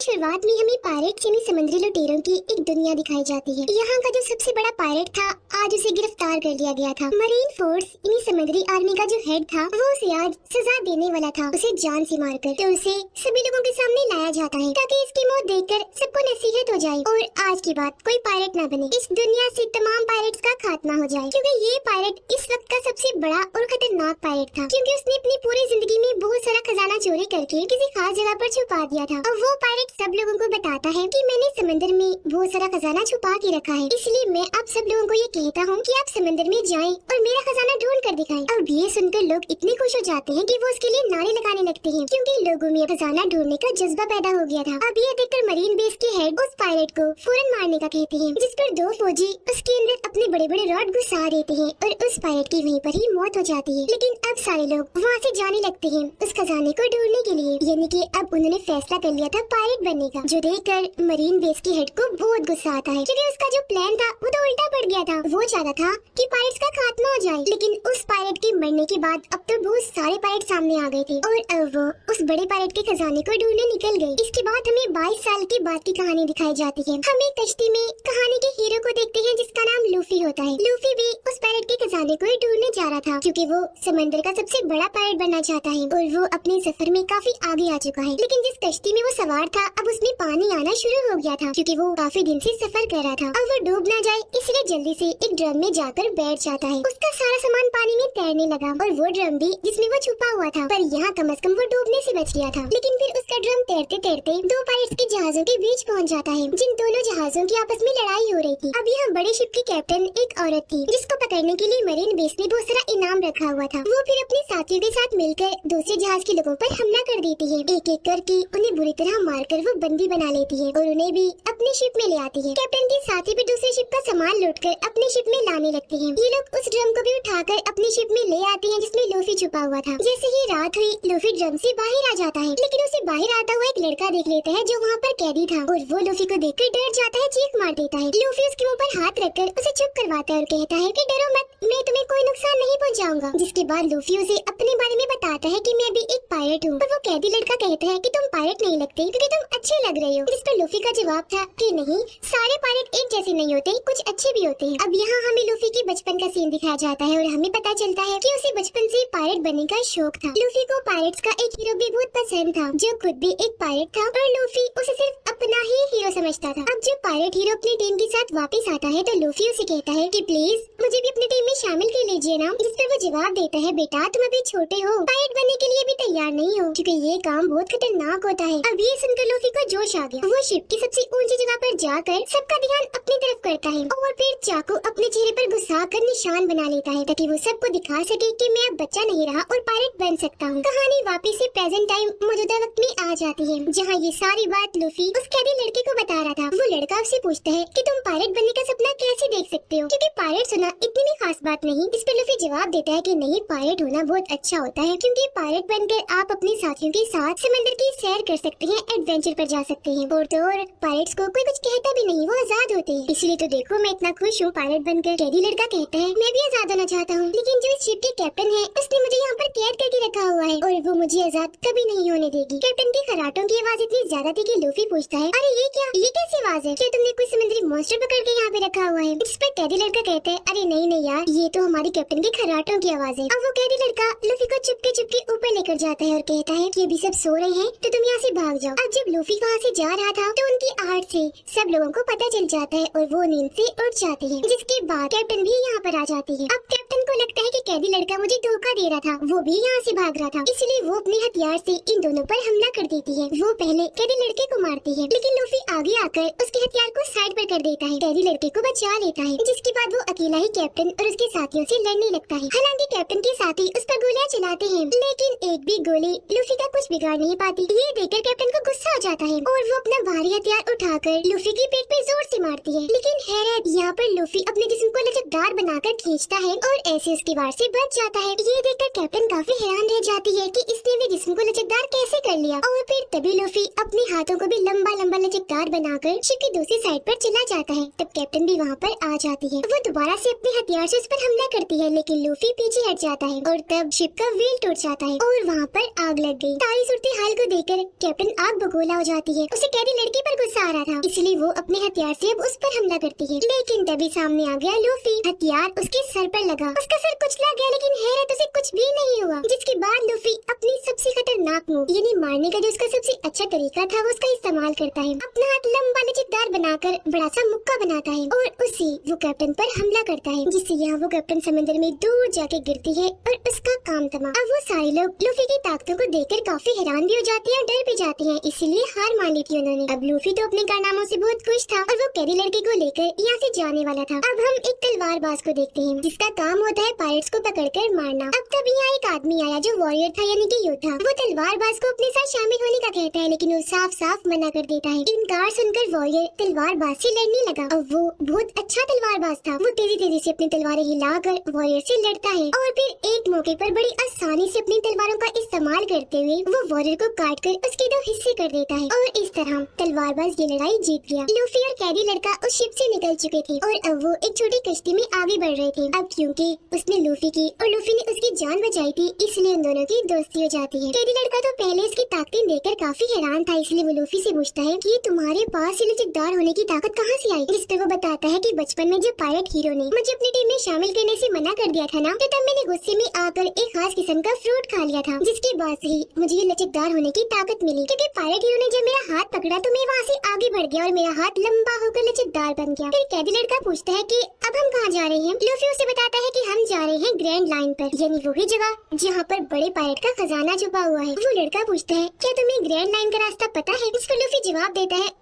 शुरुआत में हमें पायरेट यानी समुद्री लुटेरों की एक दुनिया दिखाई जाती है। यहाँ का जो सबसे बड़ा पायरेट था आज उसे गिरफ्तार कर लिया गया था। मरीन फोर्स यानी समुद्री आर्मी का जो हेड था वो उसे आज सजा देने वाला था, उसे जान से मारकर। तो उसे सभी लोगों के सामने लाया जाता है ताकि इसकी मौत देखकर सबको नसीहत हो जाए और आज के बाद कोई पायरेट न बने, इस दुनिया से तमाम पायरेट्स का खात्मा हो जाए। क्योंकि ये पायरेट इस वक्त का सबसे बड़ा और खतरनाक पायरेट था, क्योंकि उसने अपनी पूरी जिंदगी में बहुत सारा खजाना चोरी करके किसी खास जगह पर छुपा दिया था। और वो पायरेट सब लोगों को बताता है कि मैंने समंदर में बहुत सारा खजाना छुपा के रखा है, इसलिए मैं आप सब लोगों को ये कहता हूँ कि आप समंदर में जाएं और मेरा खजाना ढूंढ कर दिखाएं। अब ये सुनकर लोग इतने खुश हो जाते हैं कि वो उसके लिए नारे लगाने लगते हैं, क्योंकि लोगों में खजाना ढूंढने का जज्बा पैदा हो गया था। अब ये देखकर मरीन बेस के हेड उस पायरेट को फौरन मारने का कहते हैं, जिस पर दो फौजी उसके अंदर अपने बड़े बड़े रॉड घुसा देते हैं और उस पायरेट की वहीं पर ही मौत हो जाती है। लेकिन अब सारे लोग वहाँ से जाने लगते हैं उस खजाने को ढूंढने के लिए, यानी कि अब उन्होंने फैसला कर लिया था पायरेट बनने का, जो देखकर मरीन बेस के हेड को बहुत गुस्सा आता है, क्योंकि उसका जो प्लान था वो तो उल्टा पड़ गया था। वो चाहता था कि पायरेट्स का खात्मा हो जाए, लेकिन उस पायरेट के मरने के बाद अब तो बहुत सारे पायरेट सामने आ गए थे और अब वो उस बड़े पायरेट के खजाने को ढूंढने निकल गए। इसके बाद हमें 22 साल के बाद की कहानी दिखाई जाती है। हम एक कश्ती में कहानी के हीरो को देखते हैं जिसका नाम लूफी होता है। लूफी भी उस पायरेट के खजाने को ही ढूंढने जा रहा था, क्योंकि वो समंदर का सबसे बड़ा पायरेट बनना चाहता है और वो अपने सफर में काफी आगे आ चुका है। लेकिन जिस कश्ती में वो सवार था अब उसमें पानी आना शुरू हो गया था, क्योंकि वो काफी दिन से सफर कर रहा था। अब वो डूब ना जाए इसलिए जल्दी से एक ड्रम में जाकर बैठ जाता है। उसका सारा सामान पानी में तैरने लगा और वो ड्रम भी जिसमें वो छुपा हुआ था, पर यहाँ कम से कम वो डूबने से बच गया था। लेकिन फिर उसका ड्रम तैरते तैरते दो पायरेट्स के जहाजों के बीच पहुँच जाता है, जिन दोनों जहाजों की आपस में लड़ाई हो रही थी। अब यहाँ बड़े शिप की कैप्टन एक औरत थी, जिसको पकड़ने के लिए मरीन बेस ने बहुत सारा इनाम रखा हुआ था। वो फिर अपने साथियों के साथ मिलकर दूसरे जहाज के लोगों पर हमला कर देती है। एक एक करके उन्हें बुरी तरह मारकर वो बंदी बना लेती है और उन्हें भी अपने शिप में ले आती है। कैप्टन के साथी भी दूसरे शिप का सामान लूटकर अपने शिप में लाने लगते हैं। ये लोग उस ड्रम को भी उठाकर अपनी शिप में ले आते हैं जिसमें लूफी छुपा हुआ था। जैसे ही रात हुई लूफी ड्रम से बाहर आ जाता है, लेकिन उसे बाहर आता हुआ एक लड़का देख लेता है जो वहाँ पर कैदी था और वो लूफी को देखकर डर जाता है, चीख मार देता है। लूफी उसके मुँह पर हाथ रखकर उसे चुप करवाता है और कहता है कि डरो मत, मैं तुम्हें कोई नुकसान नहीं पहुँचाऊंगा। जिसके बाद लूफी उसे अपने बारे में बताता है कि मैं भी एक पायरेट हूँ। और वो कैदी लड़का कहता है कि तुम पायरेट नहीं लगते क्योंकि तुम अच्छे लग रहे हो। जिस पर लूफी का जवाब था कि नहीं, सारे पायरेट एक जैसे नहीं होते, कुछ अच्छे भी होते हैं। अब यहाँ हमें लूफी के बचपन का सीन दिखाया जाता है और हमें पता चलता है कि उसे बचपन से पायरेट बनने का शौक था। लूफी को पायरेट्स का एक हीरो भी बहुत पसंद था, जो खुद भी एक पायरेट था और लूफी उसे सिर्फ अपना ही हीरो समझता था। अब जब पायरेट हीरो अपनी टीम के साथ वापस आता है तो लूफी उसे कहता है कि प्लीज मुझे भी अपनी टीम में शामिल कर लीजिए ना। जिस पर वो जवाब देता है, बेटा तुम अभी छोटे हो, पायरेट बनने के लिए भी तैयार नहीं हो, क्योंकि ये काम बहुत खतरनाक होता है। अब ये सुनकर लूफी को जोश आ गया। वो शिप की सबसे ऊंची जगह पर जाकर सबका ध्यान अपनी तरफ करता है और फिर चाकू अपने चेहरे पर घुसाकर निशान बना लेता है ताकि वो सबको दिखा सके कि मैं अब बच्चा नहीं रहा और पायरेट बन सकता हूँ। कहानी वापस से प्रेजेंट टाइम मौजूदा वक्त में आ जाती है, जहाँ ये सारी बात लूफी उस कैदी लड़के को बता रहा था। वो लड़का उससे पूछता है कि तुम पायरेट बनने का सपना कैसे देख सकते हो, क्योंकि पायरेट होना इतनी भी खास बात नहीं। इस पर लूफी जवाब देता है कि नहीं, पायरेट होना बहुत अच्छा होता है, क्योंकि पायरेट बनकर आप अपने साथियों के साथ समंदर की सैर कर सकते हैं, एडवेंचर पर जा सकते हैं। और तो और पायरेट्स को कोई कुछ कहता भी नहीं, वो आजाद होते हैं। इसलिए तो देखो मैं इतना खुश हूँ पायरेट बनकर। कैदी लड़का कहता है मैं भी आजाद होना चाहता हूँ, लेकिन जो इस शिप के कैप्टन है उसने मुझे यहाँ पर कैद करके रखा हुआ है और वो मुझे आजाद कभी नहीं होने देगी। कैप्टन के खराटों की आवाज इतनी ज्यादा थी कि लूफी पूछता है, अरे ये क्या, ये कैसी आवाज है, क्या तुमने कोई समुद्री मॉन्स्टर पकड़ के यहाँ पे रखा हुआ है? इस पर कैदी लड़का कहता है, अरे नहीं नहीं यार, ये तो हमारे कैप्टन के खराटों की आवाज है। अब वो कैदी लड़का लूफी को चुपके चुपके ऊपर लेकर जाता है और कहता है कि अभी सब सो रहे हैं तो तुम यहाँ से भाग जाओ। अब जब लूफी वहाँ से जा रहा था तो उनकी आहट से सब लोगों को पता चल जाता है और वो नींद से उठ जाते हैं, जिसके बाद कैप्टन भी यहाँ पर आ जाती है। अब कैप्टन को लगता है कि कैदी लड़का मुझे धोखा दे रहा था, वो भी यहाँ से भाग रहा था, इसलिए वो अपने हथियार से इन दोनों पर हमला कर देती है। वो पहले कैदी लड़के को मारती है, लेकिन लूफी आगे आकर उसके हथियार को साइड पर कर देता है, कैदी लड़के को बचा लेता है, जिसके बाद वो अकेला ही कैप्टन और उसके साथियों से लड़ने लगता है। हालांकि कैप्टन के साथी उस पर गोलियां चलाते हैं, लेकिन एक भी गोली लूफी का कुछ बिगाड़ नहीं पाती। ये देखकर कैप्टन को गुस्सा आ जाता है और वो अपना भारी हथियार उठाकर लूफी की पेट पे जोर से मारती है। लेकिन हैरत, यहाँ पर लूफी अपने जिस्म को लचकदार बनाकर खींचता है और ऐसे उसके वार से बच जाता है। ये देखकर कैप्टन काफी हैरान रह जाती है कि इसने भी जिस्म को लचकदार कैसे कर लिया। और फिर तभी लूफी अपने हाथों को भी लंबा लंबा लचकदार बनाकर शिप की दूसरी साइड पर चला जाता है। तब कैप्टन भी वहाँ पर आ जाती है। वो दोबारा से अपने हथियार से उस पर हमला करती है, लेकिन लूफी पीछे हट जाता है और तब शिप का व्हील टूट जाता है और वहाँ पर आग लग गई। सारी सूरत हाल को देखकर कैप्टन आग बगोला हो जाती है। उसे कैदी लड़की पर गुस्सा आ रहा था, इसलिए वो अपने हथियार से अब उस पर हमला करती है। लेकिन तभी सामने आ गया लूफी। हथियार उसके सर पर लगा, उसका सर कुचला गया, लेकिन हैरत उसे कुछ भी नहीं हुआ। जिसके बाद लूफी अपनी सबसे खतरनाक मूव यानी मारने का जो उसका सबसे अच्छा तरीका था वो उसका इस्तेमाल करता है। अपना हाथ लंबा लचकदार बनाकर बड़ा सा मुक्का बनाता है और उसी वो कैप्टन पर हमला करता है, जिससे यहाँ वो कैप्टन समंदर में दूर जाके गिरती है और उसका काम तमाम। अब वो सारे लोग लूफी की ताकतों को देखकर काफी हैरान भी हो जाते हैं और डर भी जाते हैं, इसीलिए हार मान ली थी उन्होंने। अब लूफी तो अपने कारनामों से बहुत खुश था और वो कैदी लड़की को लेकर यहाँ से जाने वाला था। अब हम एक तलवारबाज को देखते हैं जिसका काम होता है पायरेट्स को पकड़कर मारना। अब तब यहाँ एक आदमी आया जो वॉरियर था यानी कि योद्धा। वो तलवारबाज को अपने साथ शामिल होने का कहता है, लेकिन वो साफ साफ मना कर देता है। इनकार सुनकर वॉरियर तलवारबाज से लड़ने लगा। अब वो बहुत अच्छा तलवारबाज था। वो तेजी तेजी से अपनी तलवारें हिलाकर वॉरियर से लड़ता है और फिर एक मौके पर बड़ी आसानी से अपनी तलवारों का इस्तेमाल करते हुए वो वॉरियर को काटकर उसके दो हिस्से कर देता है और इस तरह तलवारबाज ये लड़ाई जीत गया। लूफी और कैदी लड़का उस शिप से निकल चुके थे और अब वो एक छोटी कश्ती में आगे बढ़ रहे थे। अब क्योंकि उसने लूफी की और लूफी ने उसकी जान बचाई थी, इसलिए उन दोनों की दोस्ती हो जाती है। कैदी लड़का तो पहले उसकी ताकतें देखकर काफी हैरान था, इसलिए वो लूफी से पूछता है कि तुम्हारे पास ये लचकदार होने की ताकत कहाँ से आई? जिस पे वो बताता है कि बचपन में जब पायरेट हीरो ने मुझे अपनी टीम में शामिल करने से मना कर दिया था ना, तो तब मैंने गुस्से में आकर एक खास किस्म का फ्रूट खा लिया था, जिसके बाद से ही मुझे ये लचकदार होने की ताकत मिली। क्योंकि पायरेट हीरो ने जब मेरा हाथ पकड़ा तो मैं वहाँ से आगे बढ़ गया और मेरा हाथ लंबा होकर लचकदार बन गया। फिर कैदी लड़का पूछता है कि अब हम कहाँ जा रहे हैं? लूफी उसे बताता है कि हम जा रहे हैं ग्रैंड लाइन पर, यानी वही जगह जहाँ पर बड़े पायरेट का खजाना छुपा हुआ है। वो लड़का पूछता है क्या तुम्हें ग्रैंड लाइन का रास्ता पता है? इसको लूफी जवाब देता है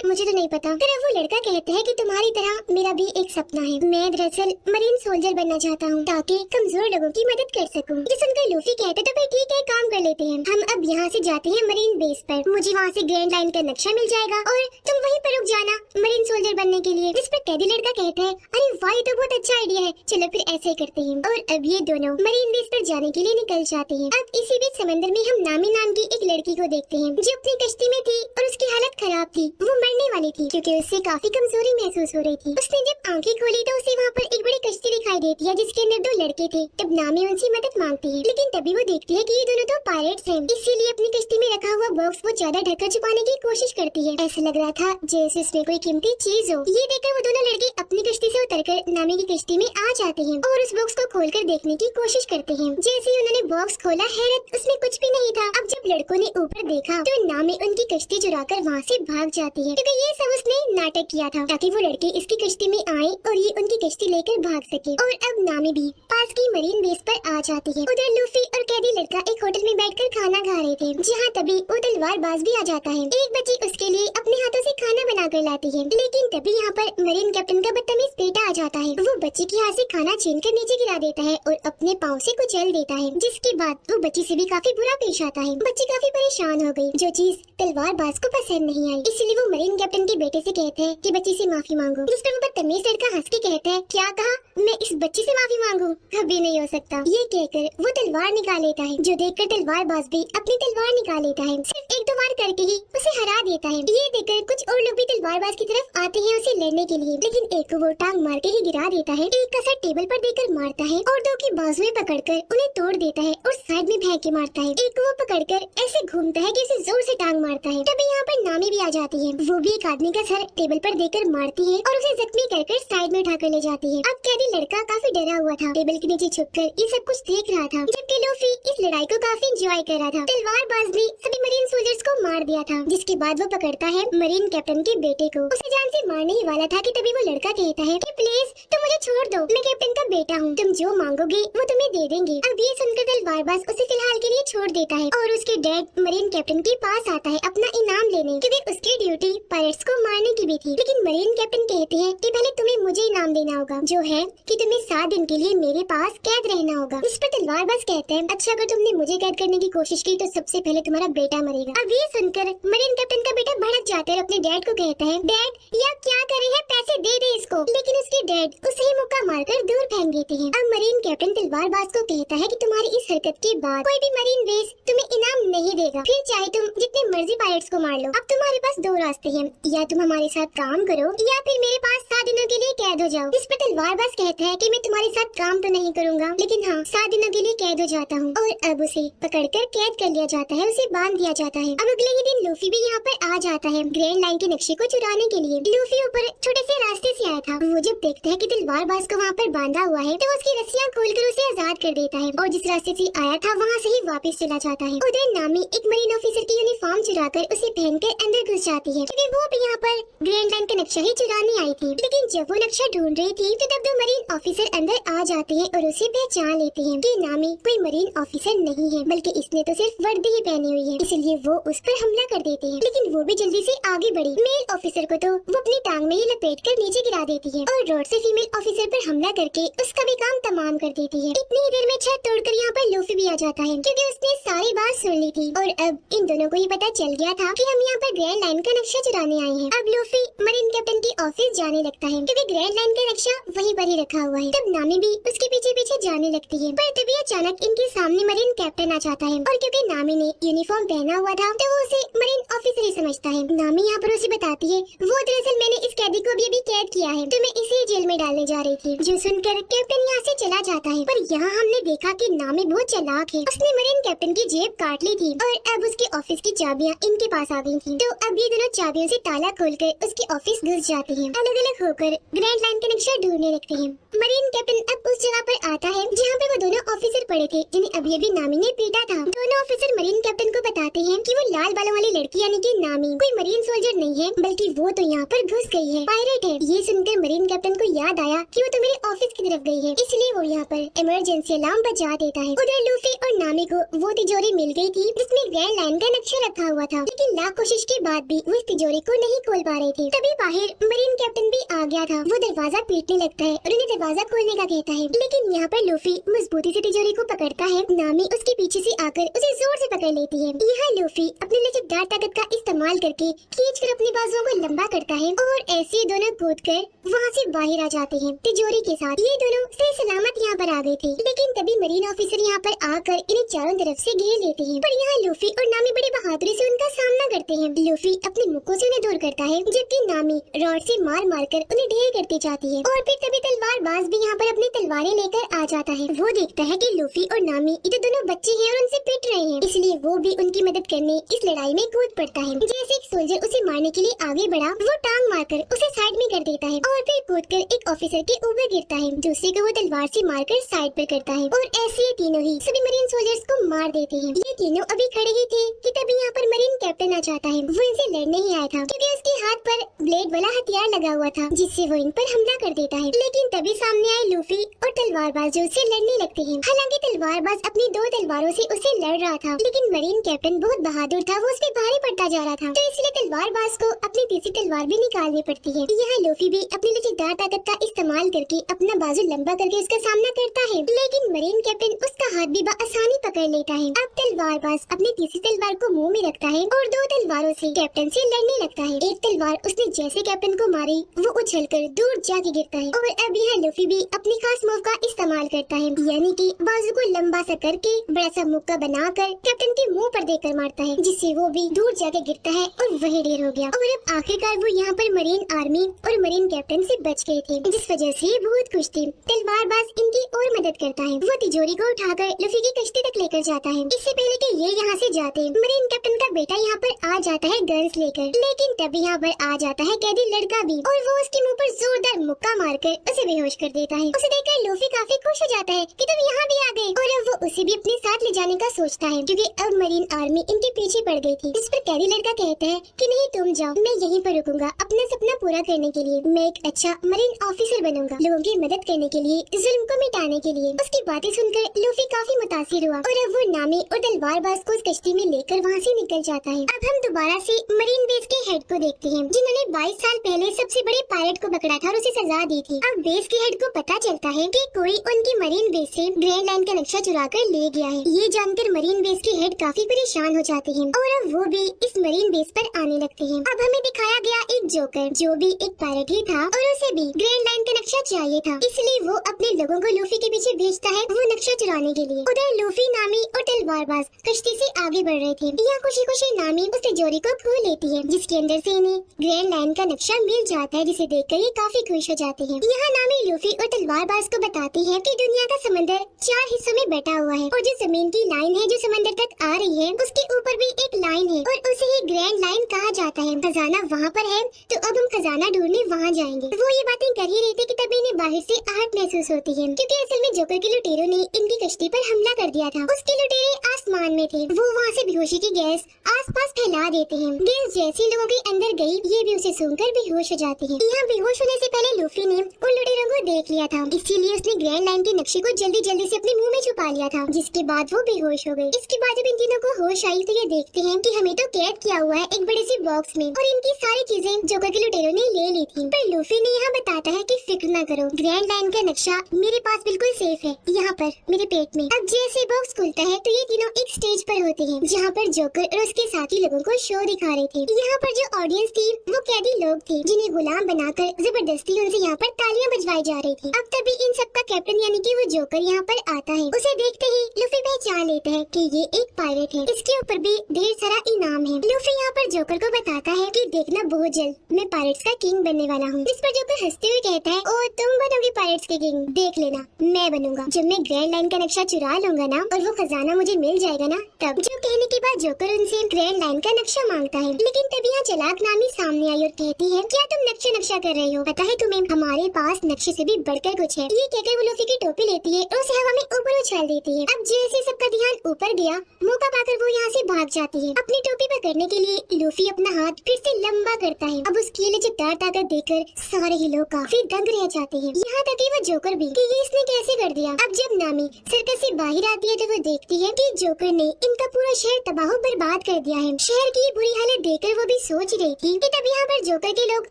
मुझे तो नहीं पता। फिर वो लड़का कहता है कि तुम्हारी तरह मेरा भी एक सपना है। मैं दरअसल मरीन सोल्जर बनना चाहता हूँ ताकि कमजोर लोगों की मदद कर सकूँ। ये सुनकर लूफी कहते तो फिर ठीक है, काम कर लेते हैं। हम अब यहाँ से जाते हैं मरीन बेस पर। मुझे वहाँ से ग्रैंड लाइन का नक्शा मिल जाएगा और तुम वहीं पर रुक जाना मरीन सोल्जर बनने के लिए। जिस पर कैदी लड़का कहता है अरे वाह, ये तो बहुत अच्छा आइडिया है, चलो फिर ऐसे ही करते हैं। और अब ये दोनों मरीन बेस पर जाने के लिए निकल जाते हैं। अब इसी बीच समंदर में हम नामी नाम की एक लड़की को देखते हैं जो अपनी कश्ती में थी और उसकी हालत खराब थी। वो मरने वाली थी क्योंकि उससे काफी कमजोरी महसूस हो रही थी। उसने जब आंखें खोली तो उसे वहाँ पर एक बड़ी कश्ती दिखाई देती है जिसके अंदर दो लड़के थे। तब नामी उनसे मदद मांगती है, लेकिन तभी वो देखती है कि ये दोनों तो पायरेट्स हैं, इसीलिए अपनी कश्ती में रखा हुआ बॉक्स वो चादर ढककर छुपाने की कोशिश करती है। ऐसा लग रहा था जैसे इसमें कोई कीमती चीज हो। ये देखकर वो दोनों लड़के अपनी कश्ती से उतरकर नामी की कश्ती में आ जाते हैं और उस बॉक्स को खोलकर देखने की कोशिश करते हैं। जैसे ही उन्होंने बॉक्स खोला, हैरत, उसमें कुछ भी नहीं था। अब जब लड़कों ने ऊपर देखा तो नामी उनकी कश्ती चुराकर वहाँ से भाग जाती है, क्योंकि ये सब उसने नाटक किया था ताकि वो लड़के इसकी कश्ती में आए और ये उनकी कश्ती लेकर भाग सके। और अब नामी भी पास की मरीन बेस पर आ जाती है। उधर लूफी और कैदी लड़का एक होटल में बैठकर खाना खा रहे थे, जहाँ तभी वो तलवारबाज भी आ जाता है। एक बच्ची उसके लिए अपने हाथों से खाना बनाकर लाती है, लेकिन तभी यहाँ पर मरीन कैप्टन का बदतमीज बेटा आ जाता है। वो बच्ची के हाथ से खाना छीनकर नीचे गिरा देता है और अपने पाँव से कुचल देता है, जिसके बाद वो बच्ची से भी काफी बुरा पेश आता है। बच्ची काफी परेशान हो गई, जो चीज तलवारबाज को पसंद नहीं आई, इसलिए वो मरीन कैप्टन के बेटे से कहते हैं कि बच्ची से माफी मांगो। जिस पर वो बदतमीज लड़का हंस के कहता है क्या कहा? मैं इस बच्ची से माफी मांगू? कभी नहीं हो सकता। ये कहकर वो तलवार निकाल लेता है, जो देखकर तलवारबाज भी अपनी तलवार निकाल लेता है। सिर्फ एक दो वार करके ही उसे हरा देता है। ये देखकर कुछ और लोग भी तलवारबाज की तरफ आते हैं उसे लड़ने के लिए, लेकिन एक को वो टांग मार के ही गिरा देता है, एक का सर टेबल पर देकर मारता है और दो की बाजुएं पकड़कर उन्हें तोड़ देता है और साइड में फेंक के मारता है। एक को वो पकड़कर ऐसे घूमता है कि उसे जोर से टांग मारता है। तभी यहाँ पर नामी भी आ जाती है। वो भी एक आदमी का सर टेबल पर देकर मारती है और उसे जख्मी कर साइड में उठाकर ले जाती है। अब कैदी लड़का काफी डरा हुआ था, टेबल के नीचे छुपकर ये सब कुछ देख रहा था, जबकि लूफी इस लड़ाई को काफी एंजॉय कर रहा था। तलवारबाज ने सभी मरीन सोल्जर्स को मार दिया था, जिसके बाद वो पकड़ता है मरीन कैप्टन के बेटे को। उसे जान से मारने ही वाला था कि तभी वो लड़का कहता है कि प्लीज तुम मुझे छोड़ दो, मैं कैप्टन का बेटा हूँ, तुम जो मांगोगे वो तुम्हें दे देंगे। अब ये सुनकर तलवारबाज उसे फिलहाल के लिए छोड़ देता है और उसके डैड मरीन कैप्टन के पास आता है अपना इनाम लेने, क्योंकि उसकी ड्यूटी पायरेट्स को मारने की भी थी। लेकिन मरीन कैप्टन कहते हैं कि पहले तुम्हें मुझे इनाम देना होगा, जो है कि तुम्हें 7 दिन के लिए मेरे पास कैद रहना होगा। इस पर तलवारबाज कहते हैं अच्छा, अगर तुमने मुझे कैद करने की कोशिश की तो सबसे पहले तुम्हारा बेटा मरेगा। अब ये सुनकर मरीन कैप्टन का बेटा भड़क जाता है और अपने डैड को कहता कहता है, डैड या क्या करे है, पैसे दे दे इसको। लेकिन उसके डैड उसे ही मुक्का मारकर दूर फेंक देते हैं। अब मरीन कैप्टन तलवारबाज को कहता है कि तुम्हारी इस हरकत के बाद कोई भी मरीन बेस तुम्हें इनाम नहीं देगा, फिर चाहे तुम जितने मर्जी पायरेट्स को मार लो। अब तुम्हारे पास दो रास्ते हैं, या तुम हमारे साथ काम करो या फिर मेरे पास 7 दिनों के लिए कैद हो जाओ। इस पर तलवारबाज कहता है कि मैं तुम्हारे साथ काम तो नहीं करूंगा, लेकिन हाँ 7 दिनों के लिए कैद हो जाता हूँ। और अब उसे पकड़कर कैद कर लिया जाता है, उसे बांध दिया जाता है। अब अगले ही दिन लूफी भी यहाँ पर आ जाता है ग्रैंड लाइन के नक्शे को चुराने के लिए। लूफी ऊपर छोटे से रास्ते से आया था। वो जब देखता है कि तलवारबाज को वहाँ पर बांधा हुआ है, तो उसकी रस्सियाँ खोलकर उसे आजाद कर देता है और जिस रास्ते से आया था वहाँ से ही वापस चला जाता है। उधर नामी एक मरीन ऑफिसर की यूनिफॉर्म चुराकर उसे पहनकर अंदर घुस जाती है, क्योंकि वो भी यहाँ पर ग्रैंड लाइन का नक्शा ही चुराने आई थी। लेकिन जब वो नक्शा ढूंढ रही थी, तो तब दो मरीन ऑफिसर अंदर आ जाते हैं और उसे पहचान लेते हैं कि नामी कोई मरीन ऑफिसर नहीं है, बल्कि इसने तो सिर्फ वर्दी ही पहनी हुई है, इसलिए वो उस पर हमला कर देते हैं। लेकिन वो भी जल्दी से आगे बढ़ी। मेल ऑफिसर को तो वो अपनी टांग में ही लपेट कर नीचे गिरा देती है और रोड से फीमेल ऑफिसर पर हमला करके उसका भी काम तमाम कर देती है। इतनी ही देर में छत तोड़कर यहाँ पर लूफी भी आ जाता है, क्योंकि उसने सारी बात सुन ली थी और अब इन दोनों को ही पता चल गया था कि हम यहाँ पर ग्रैंड लाइन का नक्शा चुराने आए हैं। अब लूफी मरीन कैप्टन की ऑफिस जाने लगता है, क्योंकि ग्रैंड लाइन का नक्शा वहीं पर ही रखा हुआ है। तब नामी भी उसके पीछे पीछे जाने लगती है, पर तभी अचानक इनके सामने मरीन कैप्टन आ जाता है और क्योंकि नामी ने यूनिफॉर्म पहना हुआ था, तो वो उसे मरीन ऑफिसर ही समझता है। नामी यहाँ पर उसे बताती है, वो दरअसल मैंने इस कैदी को भी अभी कैद किया है, तो मैं इसे जेल में डालने जा रही थी। जो सुनकर कैप्टन यहाँ से चला जाता है, पर यहाँ हमने देखा कि नामी बहुत चालाक है। उसने मरीन कैप्टन की जेब काट ली थी और अब उसके ऑफिस की चाबियाँ इनके पास आ गई थी। तो अब ये दोनों चाबियों से ताला खोलकर उसके ऑफिस घुस जाते हैं। अलग अलग होकर ग्रैंड लाइन का नक्शा ढूंढने लगते हैं। मरीन कैप्टन अब उस जगह पर आता है जहाँ पे वो दोनों ऑफिसर पड़े थे, जिन्हें अभी अभी नामी ने पीटा था। दोनों ऑफिसर मरीन कैप्टन को बताते हैं कि वो लाल बालों वाली लड़की यानी कि नामी कोई मरीन सोल्जर नहीं है, बल्कि वो तो यहाँ पर घुस गई है, पायरेट है। ये सुनकर मरीन कैप्टन को याद आया कि वो तो मेरे ऑफिस की तरफ गई है, इसलिए वो यहाँ पर इमरजेंसी अलार्म बजा देता है। उधर लूफी और नामी को वो तिजोरी मिल गई थी जिसमें ग्रैंड लाइन का नक्शा रखा हुआ था, लेकिन लाख कोशिश के बाद भी वो इस तिजोरी को नहीं खोल पा रहे थे। तभी बाहर मरीन कैप्टन भी आ गया था। वो दरवाजा पीटने लगता है और उन्हें दरवाजा खोलने का कहता है, लेकिन यहाँ पर लूफी मजबूती से तिजोरी को पकड़ता है। नामी उसके पीछे से आकर उसे जोर से पकड़ लेती है। यहाँ लूफी अपनी लचकदार ताकत का इस्तेमाल करके खींचकर अपनी बाजुओं को लंबा करता है और ऐसे दोनों कूदकर वहाँ से बाहर आ जाते हैं तिजोरी के साथ। ये दोनों सही सलामत यहाँ पर आ गए थे, लेकिन तभी मरीन ऑफिसर यहाँ पर आकर इन्हें चारों तरफ से घेर लेते हैं। पर यहाँ लूफी और नामी बड़ी बहादुरी से उनका सामना करते हैं। लूफी अपने मुक्कों से उन्हें दूर करता है, जबकि नामी रॉड से मार मार कर उन्हें ढेर करती जाती है। और फिर तभी तलवारबाज भी यहाँ पर अपनी तलवारें लेकर आ जाता है। वो देखता है कि लूफी और नामी ये दोनों बच्चे हैं और उनसे पिट रहे हैं, इसलिए वो भी उनकी मदद करने इस लड़ाई में कूद पड़ता है। जैसे एक सोल्जर उसे मारने के लिए आगे बढ़ा, वो टांग मारकर उसे साइड में कर देता है और फिर कूदकर एक ऑफिसर के ऊपर गिरता है। दूसरे को वो तलवार से मारकर साइड पर करता है और ऐसे ये तीनों ही सभी मरीन सोल्जर्स को मार देते हैं। ये तीनों अभी खड़े ही थे कि तभी यहाँ पर मरीन कैप्टन आ जाता है। वो इनसे लड़ने ही आया था, क्योंकि उसके हाथ पर ब्लेड वाला हथियार लगा हुआ था, जिससे वो इन पर हमला कर देता है। लेकिन तभी सामने आए लूफी और तलवारबाज जो उससे लड़ने लगते हैं। हालांकि तलवारबाज अपनी 2 तलवारों से उसे लड़ रहा था, लेकिन मरीन कैप्टन बहुत बहादुर था, वो उस पर भारी पड़ता जा रहा था, तो इसलिए तलवारबाज को अपनी तीसरी तलवार भी निकालनी पड़ती है। यहाँ लूफी भी अपनी लचकदार ताकत का इस्तेमाल करके अपना बाजू लंबा करके उसका सामना करता है, लेकिन मरीन कैप्टन उसका हाथ भी आसानी पकड़ लेता है। अब तलवारबाज अपनी तीसरी तलवार को मुंह में रखता है और 2 तलवारों से कैप्टन से लड़ने लगता है। एक तलवार उसने जैसे कैप्टन को मारी, वो उछलकर दूर जाके गिरता है और अब यहाँ लूफी भी अपनी खास मूव का इस्तेमाल करता है, यानी कि बाजू को लंबा सा करके बड़ा सा मुक्का बनाकर कैप्टन के मुंह पर देकर मारता है, जिससे वो भी दूर जाके गिरता है और वही ढेर हो गया। और अब आखिरकार वो यहाँ पर मरीन आर्मी और मरीन कैप्टन से बच गए थे, जिस वजह से बहुत खुश थे। तलवारबाज इनकी और मदद करता है। वो तिजोरी को उठाकर लूफी की कश्ती तक लेकर जाता है। इससे पहले कि ये यहाँ से जाते, मरीन कैप्टन का बेटा यहाँ पर आ जाता है गन्स लेकर, लेकिन तभी यहाँ पर आ जाता है कैदी लड़का भी और वो उसके मुंह पर जोरदार मुक्का मारकर उसे बेहोश कर देता है। उसे देखकर लूफी काफी खुश हो जाता है कि तुम यहाँ भी आ गए, और अब वो उसे भी अपने साथ ले जाने का सोचता है, क्योंकि अब मरीन आर्मी इनके पीछे पड़ गई थी। इस पर कैदी लड़का कहता है कि नहीं तुम जाओ, मैं यहीं पर रुकूंगा अपना सपना पूरा करने के लिए। मैं एक अच्छा मरीन ऑफिसर बनूंगा, लोगों की मदद करने के लिए, जुल्म को मिटाने के लिए। उसकी बातें सुनकर लूफी काफी मुतासिर हुआ और अब वो नामी और तलवारबाज को उस कश्ती में लेकर वहाँ से निकल जाता है। अब हम दोबारा से मरीन बेस के हेड को देखते हैं जिन्होंने 22 साल पहले सबसे बड़े पायलट को पकड़ा था और उसे सजा दी थी। अब बेस के हेड को पता चलता है कि कोई उनकी मरीन बेस से ग्रैंड लाइन का नक्शा चुरा कर ले गया है। ये जानकर मरीन बेस के हेड काफी परेशान हो जाते हैं और अब वो भी इस मरीन बेस पर आने लगते हैं। अब हमें दिखाया गया एक जोकर जो भी एक पायलट ही था और उसे भी ग्रैंड लाइन का नक्शा चाहिए था, इसलिए वो अपने लोगों को लूफी के पीछे भेजता है वो नक्शा चुराने के लिए। उधर लूफी, नामी और तलवारबाज कश्ती से आगे बढ़ रहे थे। यहाँ खुशी खुशी नामी उस तिजोरी को खोल लेती है जिसके अंदर से इन्हें ग्रैंड लाइन का नक्शा मिल जाता है, जिसे देखकर ये काफी खुश हो जाते हैं। यहाँ नामी लूफी और तलवारबाज को बताती है कि दुनिया का समंदर 4 हिस्सों में बटा हुआ है और जो जमीन की लाइन है जो समंदर तक आ रही है उसके ऊपर भी एक लाइन है और उसे ही ग्रैंड लाइन कहा जाता है। खजाना वहाँ पर है तो अब हम खजाना ढूंढने वहाँ जाएंगे। वो ये बातें कर ही रहे थे कि तभी इन्हें बाहर से आहट महसूस होती है, क्योंकि असल में जोकर के लुटेरों ने इनकी कश्ती पर हमला कर दिया था। उसके लुटेरे आसमान में थे, वो वहाँ से बेहोशी की गैस आसपास फैला देते हैं। गैस जैसी लोगों के अंदर गई, ये भी उसे सूंघकर बेहोश हो जाती है। यहाँ बेहोश होने से पहले लूफी ने उन लुटेरों को देख लिया था, इसीलिए उसने ग्रैंड लाइन के नक्शे को जल्दी जल्दी से अपने मुंह में छुपा लिया था, जिसके बाद वो बेहोश हो गई। इसके बाद जब इन तीनों को होश आई तो ये देखते हैं कि हमें तो कैद किया हुआ है एक बड़े से बॉक्स में और इनकी सारी चीजें जोकर के लुटेरों ने ले ली थी। पर लूफी ने यहाँ बताता है कि फिक्र न करो, ग्रैंड लाइन का नक्शा मेरे पास बिल्कुल सेफ है, यहाँ पर मेरे पेट में। अब जैसे बॉक्स खुलता है तो ये तीनों एक स्टेज पर होते हैं जहाँ पर जोकर और उसके साथी लोगों को शो दिखा रहे थे। यहाँ पर जो ऑडियंस थी वो कैदी लोग थे जिन्हें गुलाम बनाकर जबरदस्ती उनसे यहाँ पर तालियां बजवाई जा रही थी। अब तभी इन सबका कैप्टन यानी कि वो जोकर यहाँ पर आता है। उसे देखते ही लूफी पहचान लेता है कि ये एक पायलट है, इसके ऊपर भी ढेर सारा इनाम है। लूफी यहाँ पर जोकर को बताता है कि देखना बहुत जल्द मैं पायलट्स का किंग बनने वाला हूँ। इस पर जोकर हंसते हुए कहता है, ओ तुम बनोगी पायलट्स के किंग, देख लेना मैं बनूंगा जब मैं ग्रैंड लाइन का नक्शा चुरा लूंगा ना और वो खजाना मुझे मिल जाएगा ना तब। जो कहने के बाद जोकर उनसे ग्रैंड लाइन का नक्शा मांगता है, लेकिन तभी यहाँ चालाक नामी सामने आई और कहती है, क्या तुम नक्शा कर रहे हो? पता है तुम्हें हमारे पास नक्शे से भी बढ़कर कुछ है। ये कहकर वो लूफी की टोपी लेती है और उसे हवा में ऊपर उछाल देती है। अब जैसे सबका ध्यान ऊपर गया, मौका पाकर वो यहाँ से भाग जाती है। अपनी टोपी पकड़ने के लिए लूफी अपना हाथ फिर से लंबा करता है। अब उसकी लचकदार ताकत देखकर सारे ही लोग काफी दंग रह जाते हैं, यहाँ तक कि वो जोकर भी कि ये इसने कैसे कर दिया। अब जब नामी सर्कस से बाहर आती है तो वो देखती है कि जोकर ने इनका पूरा शहर तबाह बर्बाद कर दिया है। शहर की बुरी हालत देखकर वो भी सोच रही थी कि तब यहाँ पर जोकर के लोग